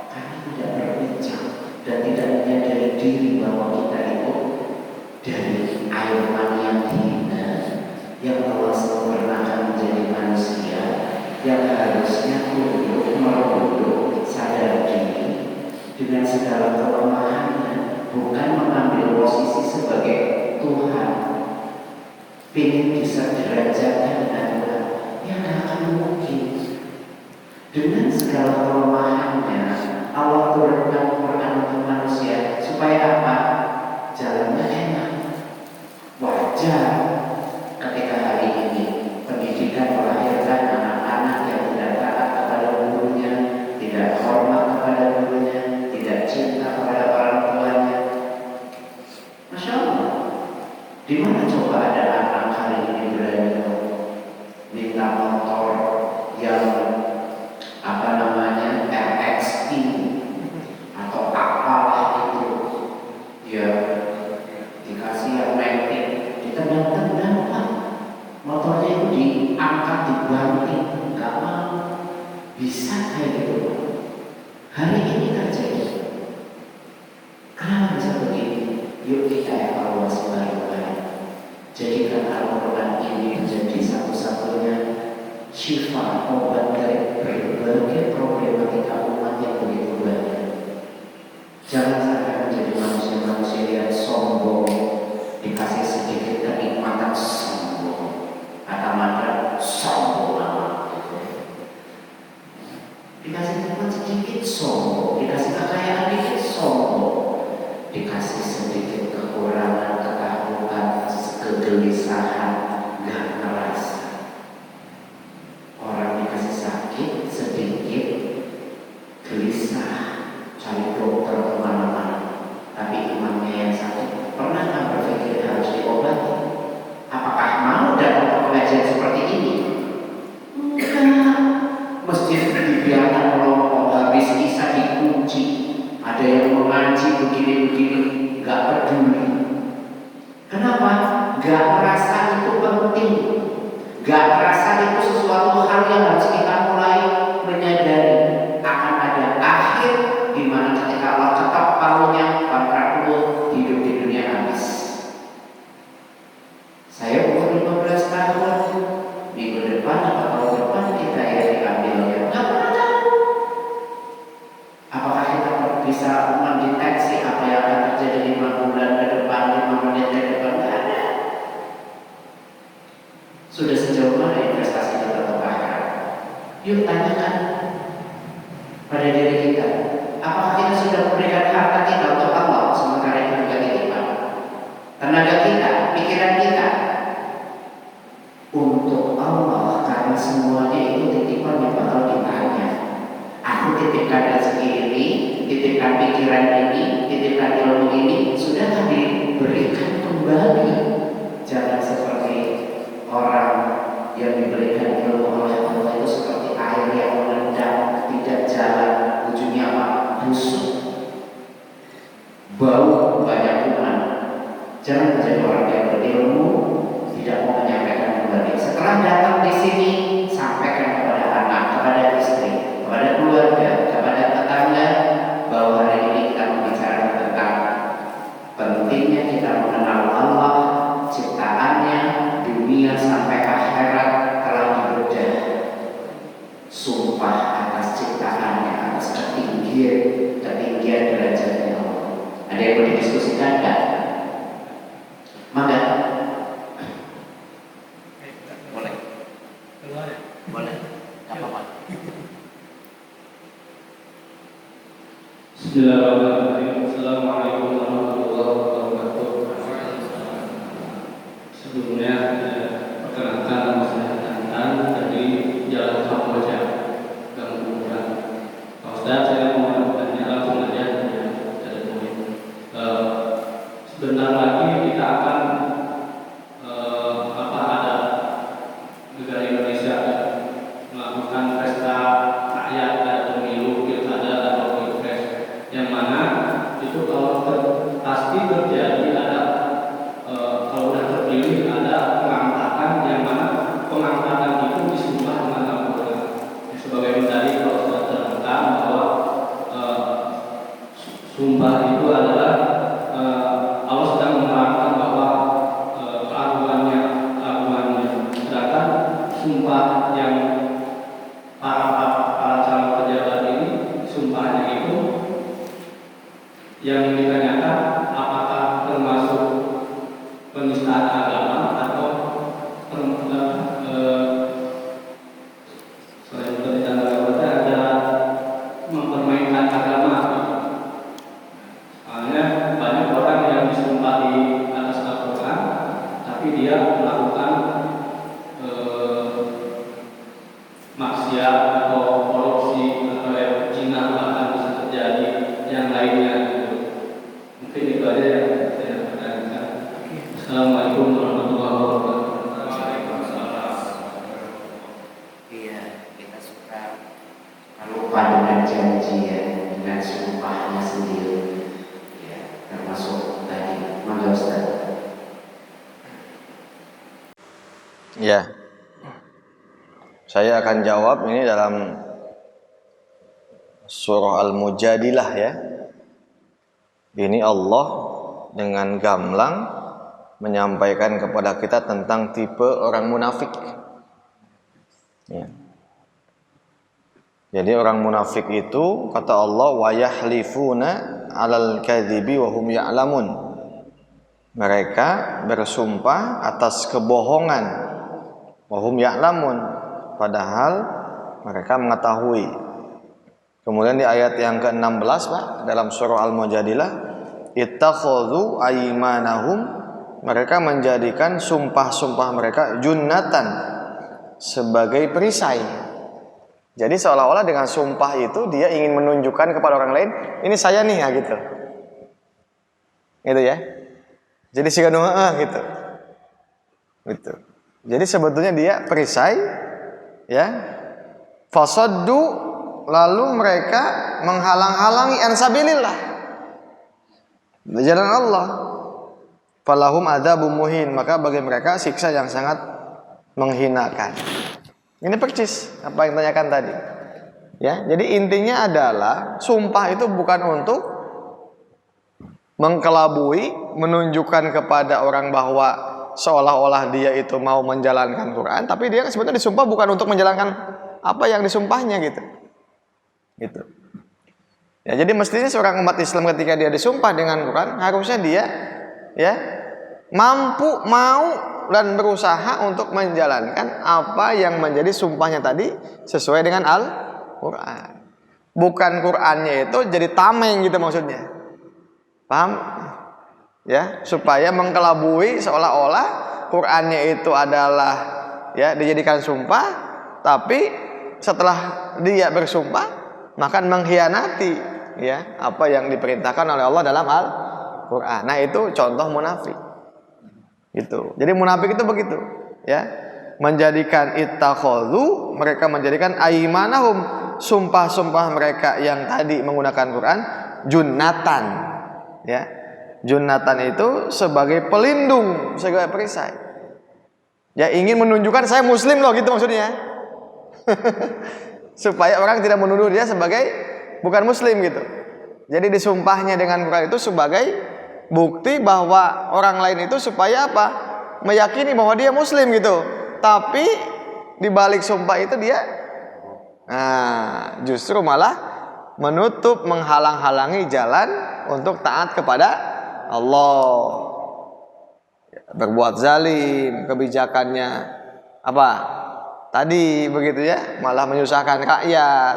Karena tidak berbincang dan tidak menyadari diri bahwa kita itu dari air mani yang hina, yang Allah sempurnakan menjadi manusia, yang harusnya tunduk, merunduk, sadar diri dengan segala kelemahannya, bukan mengambil posisi sebagai Tuhan, ingin disederajatkan dengan Tuhan, yang tidak akan mungkin. Dengan segala kelemahannya, Allah turunkan Quran untuk manusia supaya apa? Jalannya enak. Wajar ketika hari ini pendidikan melahirkan anak-anak yang tidak taat kepada gurunya, tidak hormat kepada gurunya, tidak cinta kepada orang tuanya. Masya Allah. Di mana coba ada anak hari ini berani minta motor yang RX ini atau apalah itu, ya dikasih yang metik, ditendang-tendang Pak, motornya itu diangkat, dibanting, nggak mau. Bisa kayak gitu Pak. Hari ini terjadi. Kenapa bisa begini? Yuk kita evaluasi baik-baik. Jadikan Al-Quran ini menjadi satu-satunya syifa, obat dari berbagai problematika umat yang begitu banyak. Jangan sampai menjadi manusia-manusia yang sombong, dikasih sedikit kenikmatan sombong, mata-mata sombong gitu. Dikasih nikmat sedikit sombong, dikasih kekayaan dikit sombong, dikasih sedikit kekurangan, ketakutan, kegelisahan, nggak ngerasa. Orang dikasih sakit sedikit, gelisah, cari dokter kemana-mana. gini, nggak peduli. Kenapa? Nggak merasa itu penting, nggak merasa itu sesuatu hal yang harus kita mulai menyadari akan ada akhir di mana ketika Allah ketok palunya kontrakmu hidup di dunia habis. Saya umur 15 tahun, minggu depan atau tahun depan kita ya diambilnya, nggak pernah tahu. Apakah kita bisa mendeteksi apa yang akan terjadi 5 bulan ke depan, 5 menit ke depan? Nggak ada. Sudah sejauh mana investasi kita untuk akhirat? Yuk tanyakan pada diri kita, apakah kita sudah memberikan harta kita untuk Allah sementara itu juga titipan? Tenaga kita, pikiran kita untuk Allah, karena semuanya itu titipan yang bakal ditanya. Aku titipkan rezeki ini, titipkan pikiran ini, titipkan ilmu ini, sudahkah diberikan kembali? Jangan seperti orang yang diberikan ilmu oleh Allah itu seperti air yang mengendap, tidak jalan, ujungnya apa? Busuk, bau, banyak kuman. Jangan menjadi orang yang berilmu, tidak mau menyampaikan kembali. Setelah datang di sini, sampaikan kepada anak, kepada istri, kepada keluarga, kepada tetangga, bahwa hari ini kita membicarakan tentang pentingnya kita mengenal Allah, ciptaannya, dunia sampai akhirat telah dibedah. Sumpah atas ciptaannya, atas ketinggian derajatnya Allah. Ada yang mau didiskusikan enggak? Maka boleh, boleh, nggak apa-apa. Bismillahirrahmanirrahim. Assalamualaikum warahmatullahi wabarakatuh. Sebelumnya perkenalkan nama saya Tantan dari Jalan Kamboja, Gang Kuburan. Pak Ustaz, saya mau bertanya langsung aja dari poin. Sebentar lagi kita akan ada negara Indonesia melakukan pesta rakyat, ada pemilu, pilkada atau pilpres, yang mana itu kalau pasti terjadi ada kalau sudah terpilih ada pengangkatan, yang mana pengangkatan itu disumpah dengan Al-Quran. Sebagai tadi kalau sudah terangkan bahwa sumpah itu adalah Allah sedang menerangkan bahwa keagungannya, sedangkan sumpah yang para calon pejabat ini, sumpahnya itu yang ditanyakan apakah termasuk penistaan agama atau selain penistaan agama ada mempermainkan agama. Soalnya banyak orang yang disumpah di atas Al-Quran, tapi dia melakukan maksiat atau korupsi atau zina, bahkan bisa terjadi yang lainnya. Mungkin itu aja yang saya tanyakan. Assalamualaikum warahmatullahi wabarakatuh. Waalaikumsalam. Iya, kita suka lupa dengan janji ya, dengan sumpahnya sendiri. Ya, termasuk tadi. Mangga Ustaz. Ya, saya akan jawab ini dalam surah Al-Mujadilah ya. Ini Allah dengan gamblang menyampaikan kepada kita tentang tipe orang munafik. Ya. Jadi orang munafik itu kata Allah wa yahlifuna 'alal kadzibi wa hum ya'lamun. Mereka bersumpah atas kebohongan wa hum ya'lamun, padahal mereka mengetahui. Kemudian di ayat yang ke-16 Pak, dalam surah Al-Mujadilah, ittakhadhu aymanahum, mereka menjadikan sumpah-sumpah mereka junnatan, sebagai perisai. Jadi seolah-olah dengan sumpah itu dia ingin menunjukkan kepada orang lain, ini saya nih ya gitu. Gitu ya. Jadi si gitu. Gitu. Jadi sebetulnya dia perisai ya. Fasaddu, lalu mereka menghalang-halangi ansabilillah. di jalan Allah. Falahum adzabun muhin, maka bagi mereka siksa yang sangat menghinakan. Ini persis apa yang tanyakan tadi. Ya, jadi intinya adalah sumpah itu bukan untuk mengkelabui, menunjukkan kepada orang bahwa seolah-olah dia itu mau menjalankan Quran, tapi dia sebenarnya disumpah bukan untuk menjalankan apa yang disumpahnya gitu. Gitu. Ya, jadi mestinya seorang umat Islam ketika dia disumpah dengan Quran, harusnya dia ya mampu, mau dan berusaha untuk menjalankan apa yang menjadi sumpahnya tadi sesuai dengan Al-Quran. Bukan Qurannya itu jadi tameng gitu maksudnya. Paham? Ya, supaya mengkelabui seolah-olah Qurannya itu adalah ya dijadikan sumpah, tapi setelah dia bersumpah maka mengkhianati ya apa yang diperintahkan oleh Allah dalam Al-Quran. Nah, itu contoh munafik. Gitu. Jadi munafik itu begitu, ya. Menjadikan ittakhadhu, mereka menjadikan aimanahum, sumpah-sumpah mereka yang tadi menggunakan Quran, junnatan. Ya. Junnatan itu sebagai pelindung, sebagai perisai. Ya, ingin menunjukkan saya muslim loh, gitu maksudnya. Supaya orang tidak menuduh dia sebagai bukan muslim gitu. Jadi disumpahnya dengan Quran itu sebagai bukti bahwa orang lain itu supaya apa? Meyakini bahwa dia muslim gitu. Tapi di balik sumpah itu dia justru malah menutup, menghalang-halangi jalan untuk taat kepada Allah. Berbuat zalim, kebijakannya apa? Tadi begitu ya, malah menyusahkan rakyat,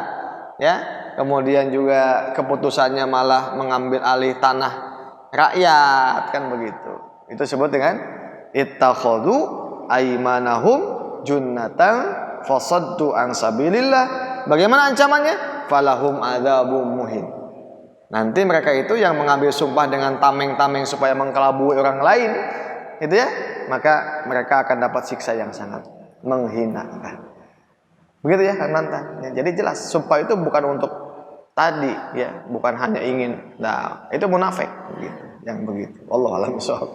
ya. Kemudian juga keputusannya malah mengambil alih tanah rakyat, kan begitu. Itu disebut dengan ittakhadhu aimanahum junnatan fasaddu an sabilillah. Bagaimana ancamannya? Falahum adzabun muhin. Nanti mereka itu yang mengambil sumpah dengan tameng-tameng supaya mengkelabui orang lain, gitu ya, maka mereka akan dapat siksa yang sangat menghinakan. Begitu ya Kang Nanta. Ya, jadi jelas sumpah itu bukan untuk tadi ya, bukan hanya ingin. Nah, itu munafik gitu, yang begitu. Wallahu a'lam bishawab.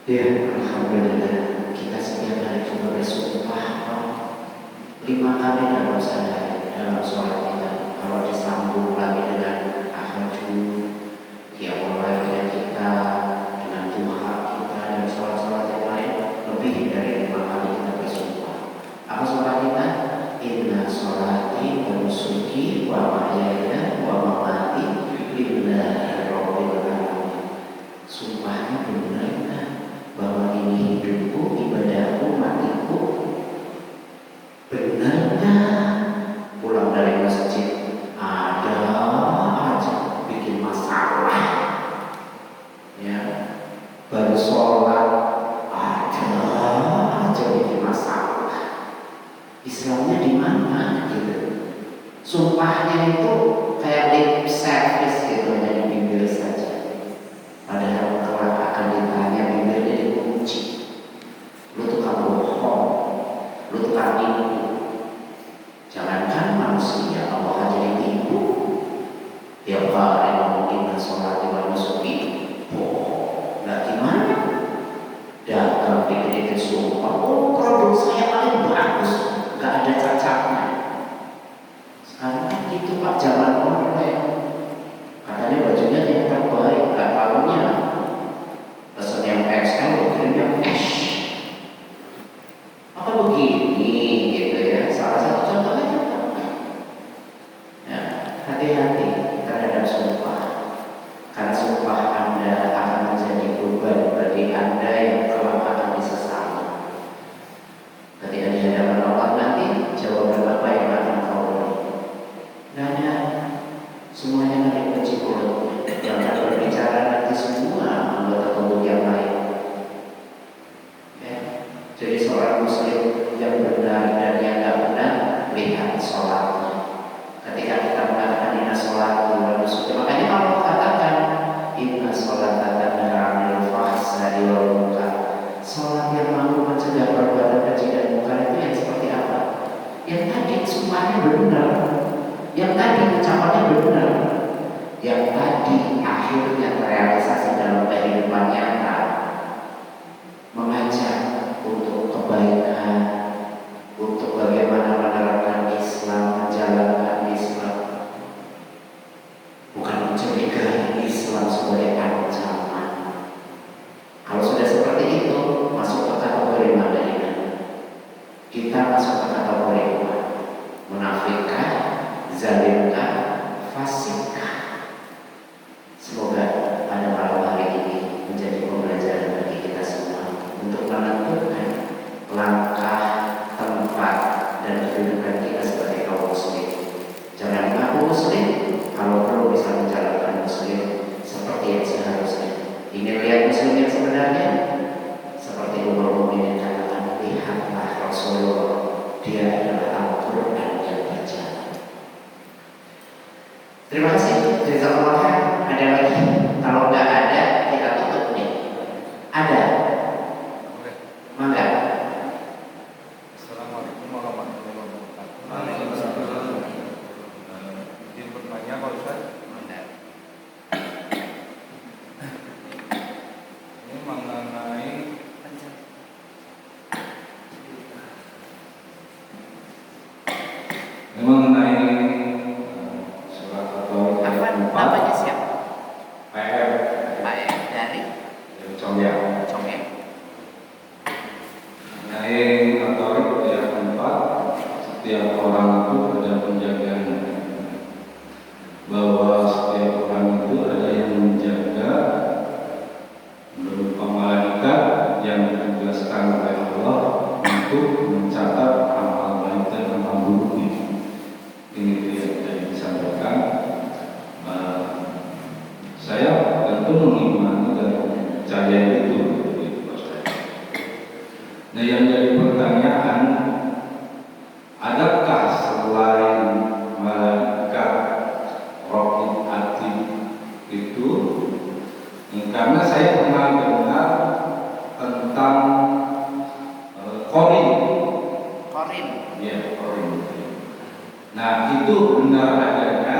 Ya, alhamdulillah kita setiap hari juga bersumpah 5 kali dalam sehari dalam sholat kita. Kalau disambung lagi dengan tahajud, qiyamul lail kita, dengan duha kita dan sholat-sholat yang lain, lebih dari 5 kali kita bersumpah. Apa sholat kita? Inna sholati wa nusuki wa mahyaya wa mamati lillahi rabbil alamin. Sumpahnya benar bahwa ini hidupku, ibadahku, matiku. Benarkah pulang dari masjid ada aja bikin masalah, ya, baru sholat ada aja bikin masalah. Islamnya di mana gitu? Sumpahnya itu kayak lip service gitu, hanya di bibir saja. Padahal kalau akan ditanya bibirnya dikunci. Lu tukang bohong, lu tukang nipu. Jangankan manusia, Allah aja ditipu. Tiap hari ngomongin sholat di nusuki, bohong. Nah gimana? Dagang dikit-dikit sumpah, oh produk saya paling bagus, gak ada cacatnya. Sekarang kan gitu Pak, zaman online. Katanya bajunya yang sebenarnya seperti Ummul Mukminin katakan, lihatlah Rasulullah, dia adalah Al-Quran yang berjalan. Terima kasih. Jazakallah khair. Ada lagi? Kalau nggak ada, kita tutup nih. Ada? Mangga. Assalamualaikum warahmatullahi wabarakatuh. Waalaikumsalam. Izin bertanya Pak Ustaz. Ini mengenai surat atau Apa namanya siapa? PR Pak M. dari Contohnya Congen. mengenai Katolik ayat 4, setiap orang itu ada penjaganya, bahwa setiap orang itu ada yang menjaga berupa malaikat yang ditugaskan oleh Allah untuk mencatat amal baik dan amal buruk ini. Ini yang disampaikan. Saya tentu mengimani dan percaya itu. Nah, yang jadi pertanyaan, adakah selain malaikat Raqib Atid itu? Karena saya pernah dengar tentang Qorin. Korin. Ya, Qorin. Nah, itu benar adanya.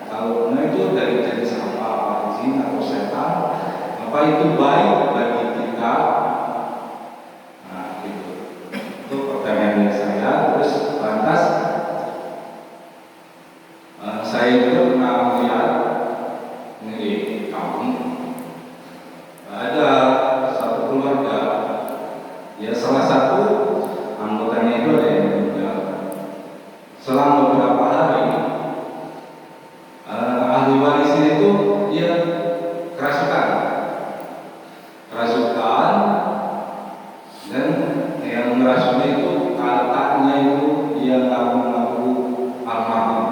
Kalau benar itu dari jenis apa jin atau setan? Apa itu baik bagi kita? Itu pertanyaan saya. Terus lantas saya juga pernah melihat ini di kampung ada satu keluarga, ya salah satu anggotanya itu ada yang meninggal. Selang beberapa hari ahli warisnya itu dia kerasukan dan yang merasuknya itu katanya itu dia nggak mengaku almarhum.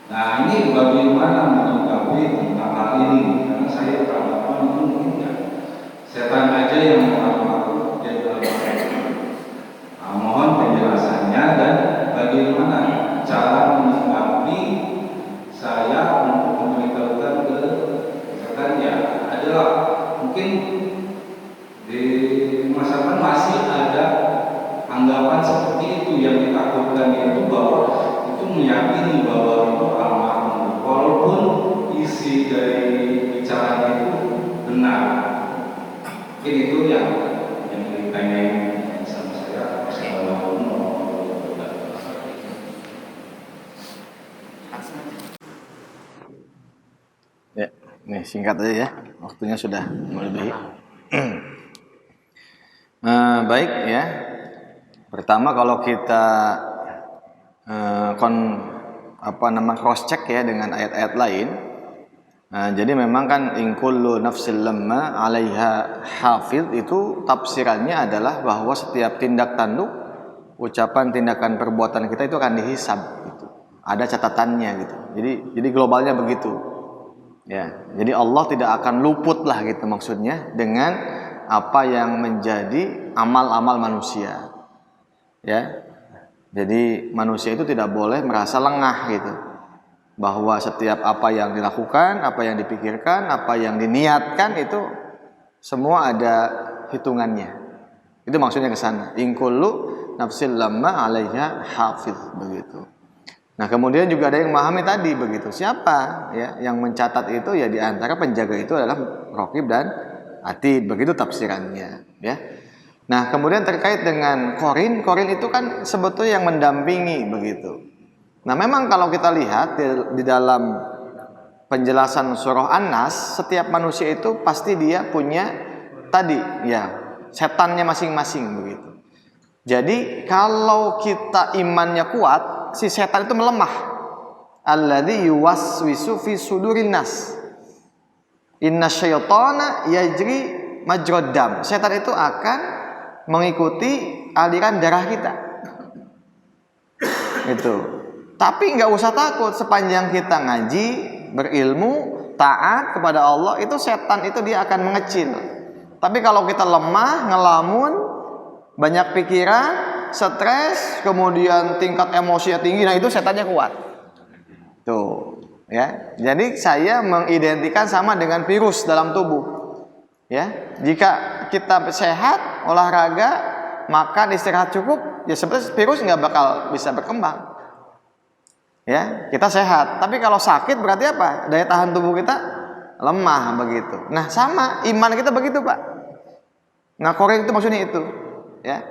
Nah, ini bagaimana menyikapi tentang hal ini? Karena saya beranggapan itu mungkin setan aja yang mengaku jadi almarhum. Nah, mohon penjelasannya dan bagaimana cara menyikapi saya untuk memberitahukan ke setan ya adalah mungkin di masa depan masih ada anggapan seperti itu yang ditakutkan itu bahwa itu meyakini bahwa itu almarhum walaupun isi dari bicaranya itu benar. Mungkin itu yang ditanyain sama saya. Assalamualaikum warahmatullahi wabarakatuh. Ya, nih singkat aja ya, waktunya sudah melebihi. Baik ya. Pertama kalau kita cross check ya dengan ayat-ayat lain. Jadi memang kan in kullu nafsin lamma 'alaiha hafiz itu tafsirannya adalah bahwa setiap tindak tanduk, ucapan, tindakan, perbuatan kita itu akan dihisab gitu. Ada catatannya gitu. Jadi globalnya begitu. Ya, jadi Allah tidak akan luput lah gitu maksudnya dengan apa yang menjadi amal-amal manusia. Ya. Jadi manusia itu tidak boleh merasa lengah gitu. Bahwa setiap apa yang dilakukan, apa yang dipikirkan, apa yang diniatkan itu semua ada hitungannya. Itu maksudnya ke sana. In kullu nafsin lamma 'alaiha hafiz begitu. Nah, kemudian juga ada yang memahami tadi begitu. Siapa ya yang mencatat itu ya di antara penjaga itu adalah Raqib dan Atid, begitu tafsirannya ya. Nah, kemudian terkait dengan Qorin itu kan sebetulnya yang mendampingi begitu. Nah, memang kalau kita lihat di dalam penjelasan surah An-Nas, setiap manusia itu pasti dia punya tadi ya setannya masing-masing begitu. Jadi kalau kita imannya kuat, si setan itu melemah. Alladzi yuwaswisu fi sudurin nas. Inna syaitana yajri majrad dam. Setan itu akan mengikuti aliran darah kita. Itu. Tapi nggak usah takut sepanjang kita ngaji, berilmu, taat kepada Allah, itu setan itu dia akan mengecil. Tapi kalau kita lemah, ngelamun, banyak pikiran, stres, kemudian tingkat emosinya tinggi, nah itu setannya kuat. Tuh, ya. Jadi saya mengidentikan sama dengan virus dalam tubuh. Ya, jika kita sehat, olahraga, makan, istirahat cukup, ya sebenarnya virus nggak bakal bisa berkembang. Ya, kita sehat. Tapi kalau sakit berarti apa? Daya tahan tubuh kita lemah begitu. Nah, sama iman kita begitu, Pak. Nah, korek itu maksudnya itu. Ya.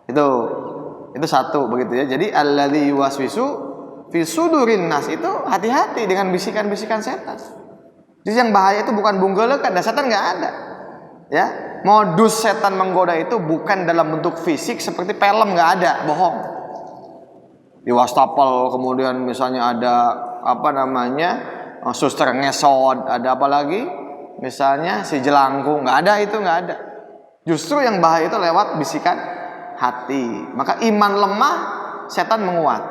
Itu satu begitu ya. Jadi alladzi yuwaswisu fi sudurin nas, itu hati-hati dengan bisikan-bisikan setan. Jadi yang bahaya itu bukan bunggelekan, dan setan nggak ada. Ya, modus setan menggoda itu bukan dalam bentuk fisik seperti film, nggak ada, bohong. Di wastafel kemudian misalnya ada apa namanya suster ngesot, ada apa lagi misalnya si jelangkung, nggak ada, itu nggak ada. Justru yang bahaya itu lewat bisikan hati. Maka iman lemah, setan menguat.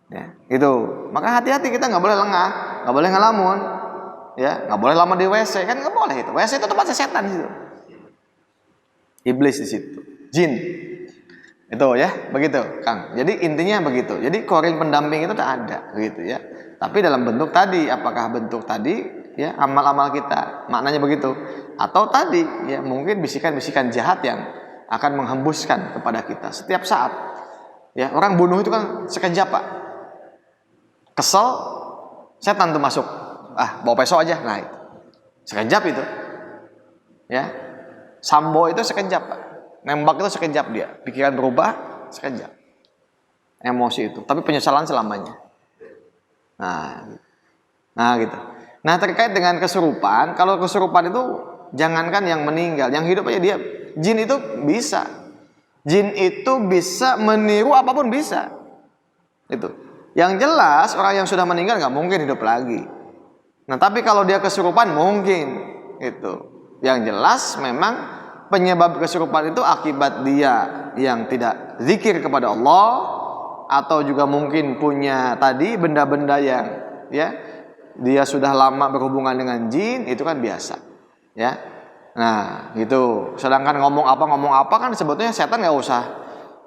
Ya, itu. Maka hati-hati, kita nggak boleh lengah, nggak boleh ngelamun, ya, nggak boleh lama di WC, kan nggak boleh itu. WC itu tempatnya setan di situ. Iblis di situ, jin. Itu ya, begitu, Kang. Jadi intinya begitu. Jadi koril pendamping itu tak ada, begitu ya. Tapi dalam bentuk tadi, apakah bentuk tadi ya amal-amal kita, maknanya begitu. Atau tadi ya mungkin bisikan-bisikan jahat yang akan menghembuskan kepada kita setiap saat. Ya, orang bunuh itu kan sekejap, Pak. Kesel, setan tuh masuk. Ah, bawa pisau aja. Nah, itu. Sekejap itu. Ya. Sambo itu sekejap, Pak. Nembak itu sekejap dia. Pikiran berubah sekejap. Emosi itu, tapi penyesalan selamanya. Nah, gitu. Nah, terkait dengan kesurupan, kalau kesurupan itu jangankan yang meninggal, yang hidup aja dia. Jin itu bisa. Jin itu bisa meniru apapun, bisa. Itu. Yang jelas orang yang sudah meninggal nggak mungkin hidup lagi. Nah, tapi kalau dia kesurupan mungkin. Itu. Yang jelas memang penyebab kesurupan itu akibat dia yang tidak zikir kepada Allah, atau juga mungkin punya tadi benda-benda yang ya dia sudah lama berhubungan dengan jin, itu kan biasa. Ya. Nah, gitu. Sedangkan ngomong apa kan sebetulnya setan nggak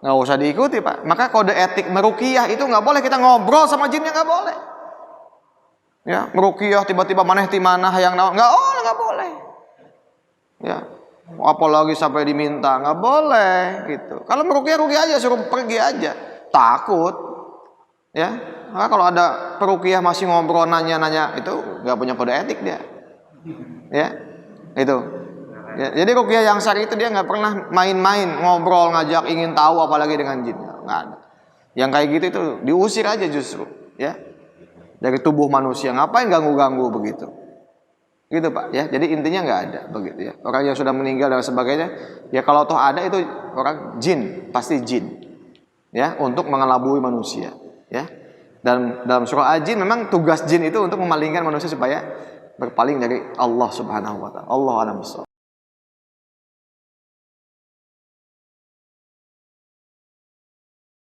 usah diikuti, Pak. Maka kode etik meruqyah itu nggak boleh kita ngobrol sama jinnya, nggak boleh. Ya, meruqyah tiba-tiba maneh ti mana hayang naon, nggak boleh. Ya, apalagi sampai diminta, nggak boleh gitu. Kalau meruqyah aja, suruh pergi aja. Takut. Ya, maka kalau ada peruqyah masih ngobrol nanya-nanya, itu nggak punya kode etik dia. Ya, itu. Ya, jadi ruqyah yang syar'i itu dia nggak pernah main-main ngobrol, ngajak ingin tahu apalagi dengan jin, nggak ada. Yang kayak gitu itu diusir aja justru, ya, dari tubuh manusia. Ngapain ganggu-ganggu begitu? Gitu, Pak, ya. Jadi intinya nggak ada begitu ya. Orang yang sudah meninggal dan sebagainya, ya kalau toh ada itu orang jin, pasti jin, ya, untuk mengelabui manusia, ya. Dan dalam surah Al-Jin memang tugas jin itu untuk memalingkan manusia supaya berpaling dari Allah Subhanahu wa taala. Allahu a'lam bishawab.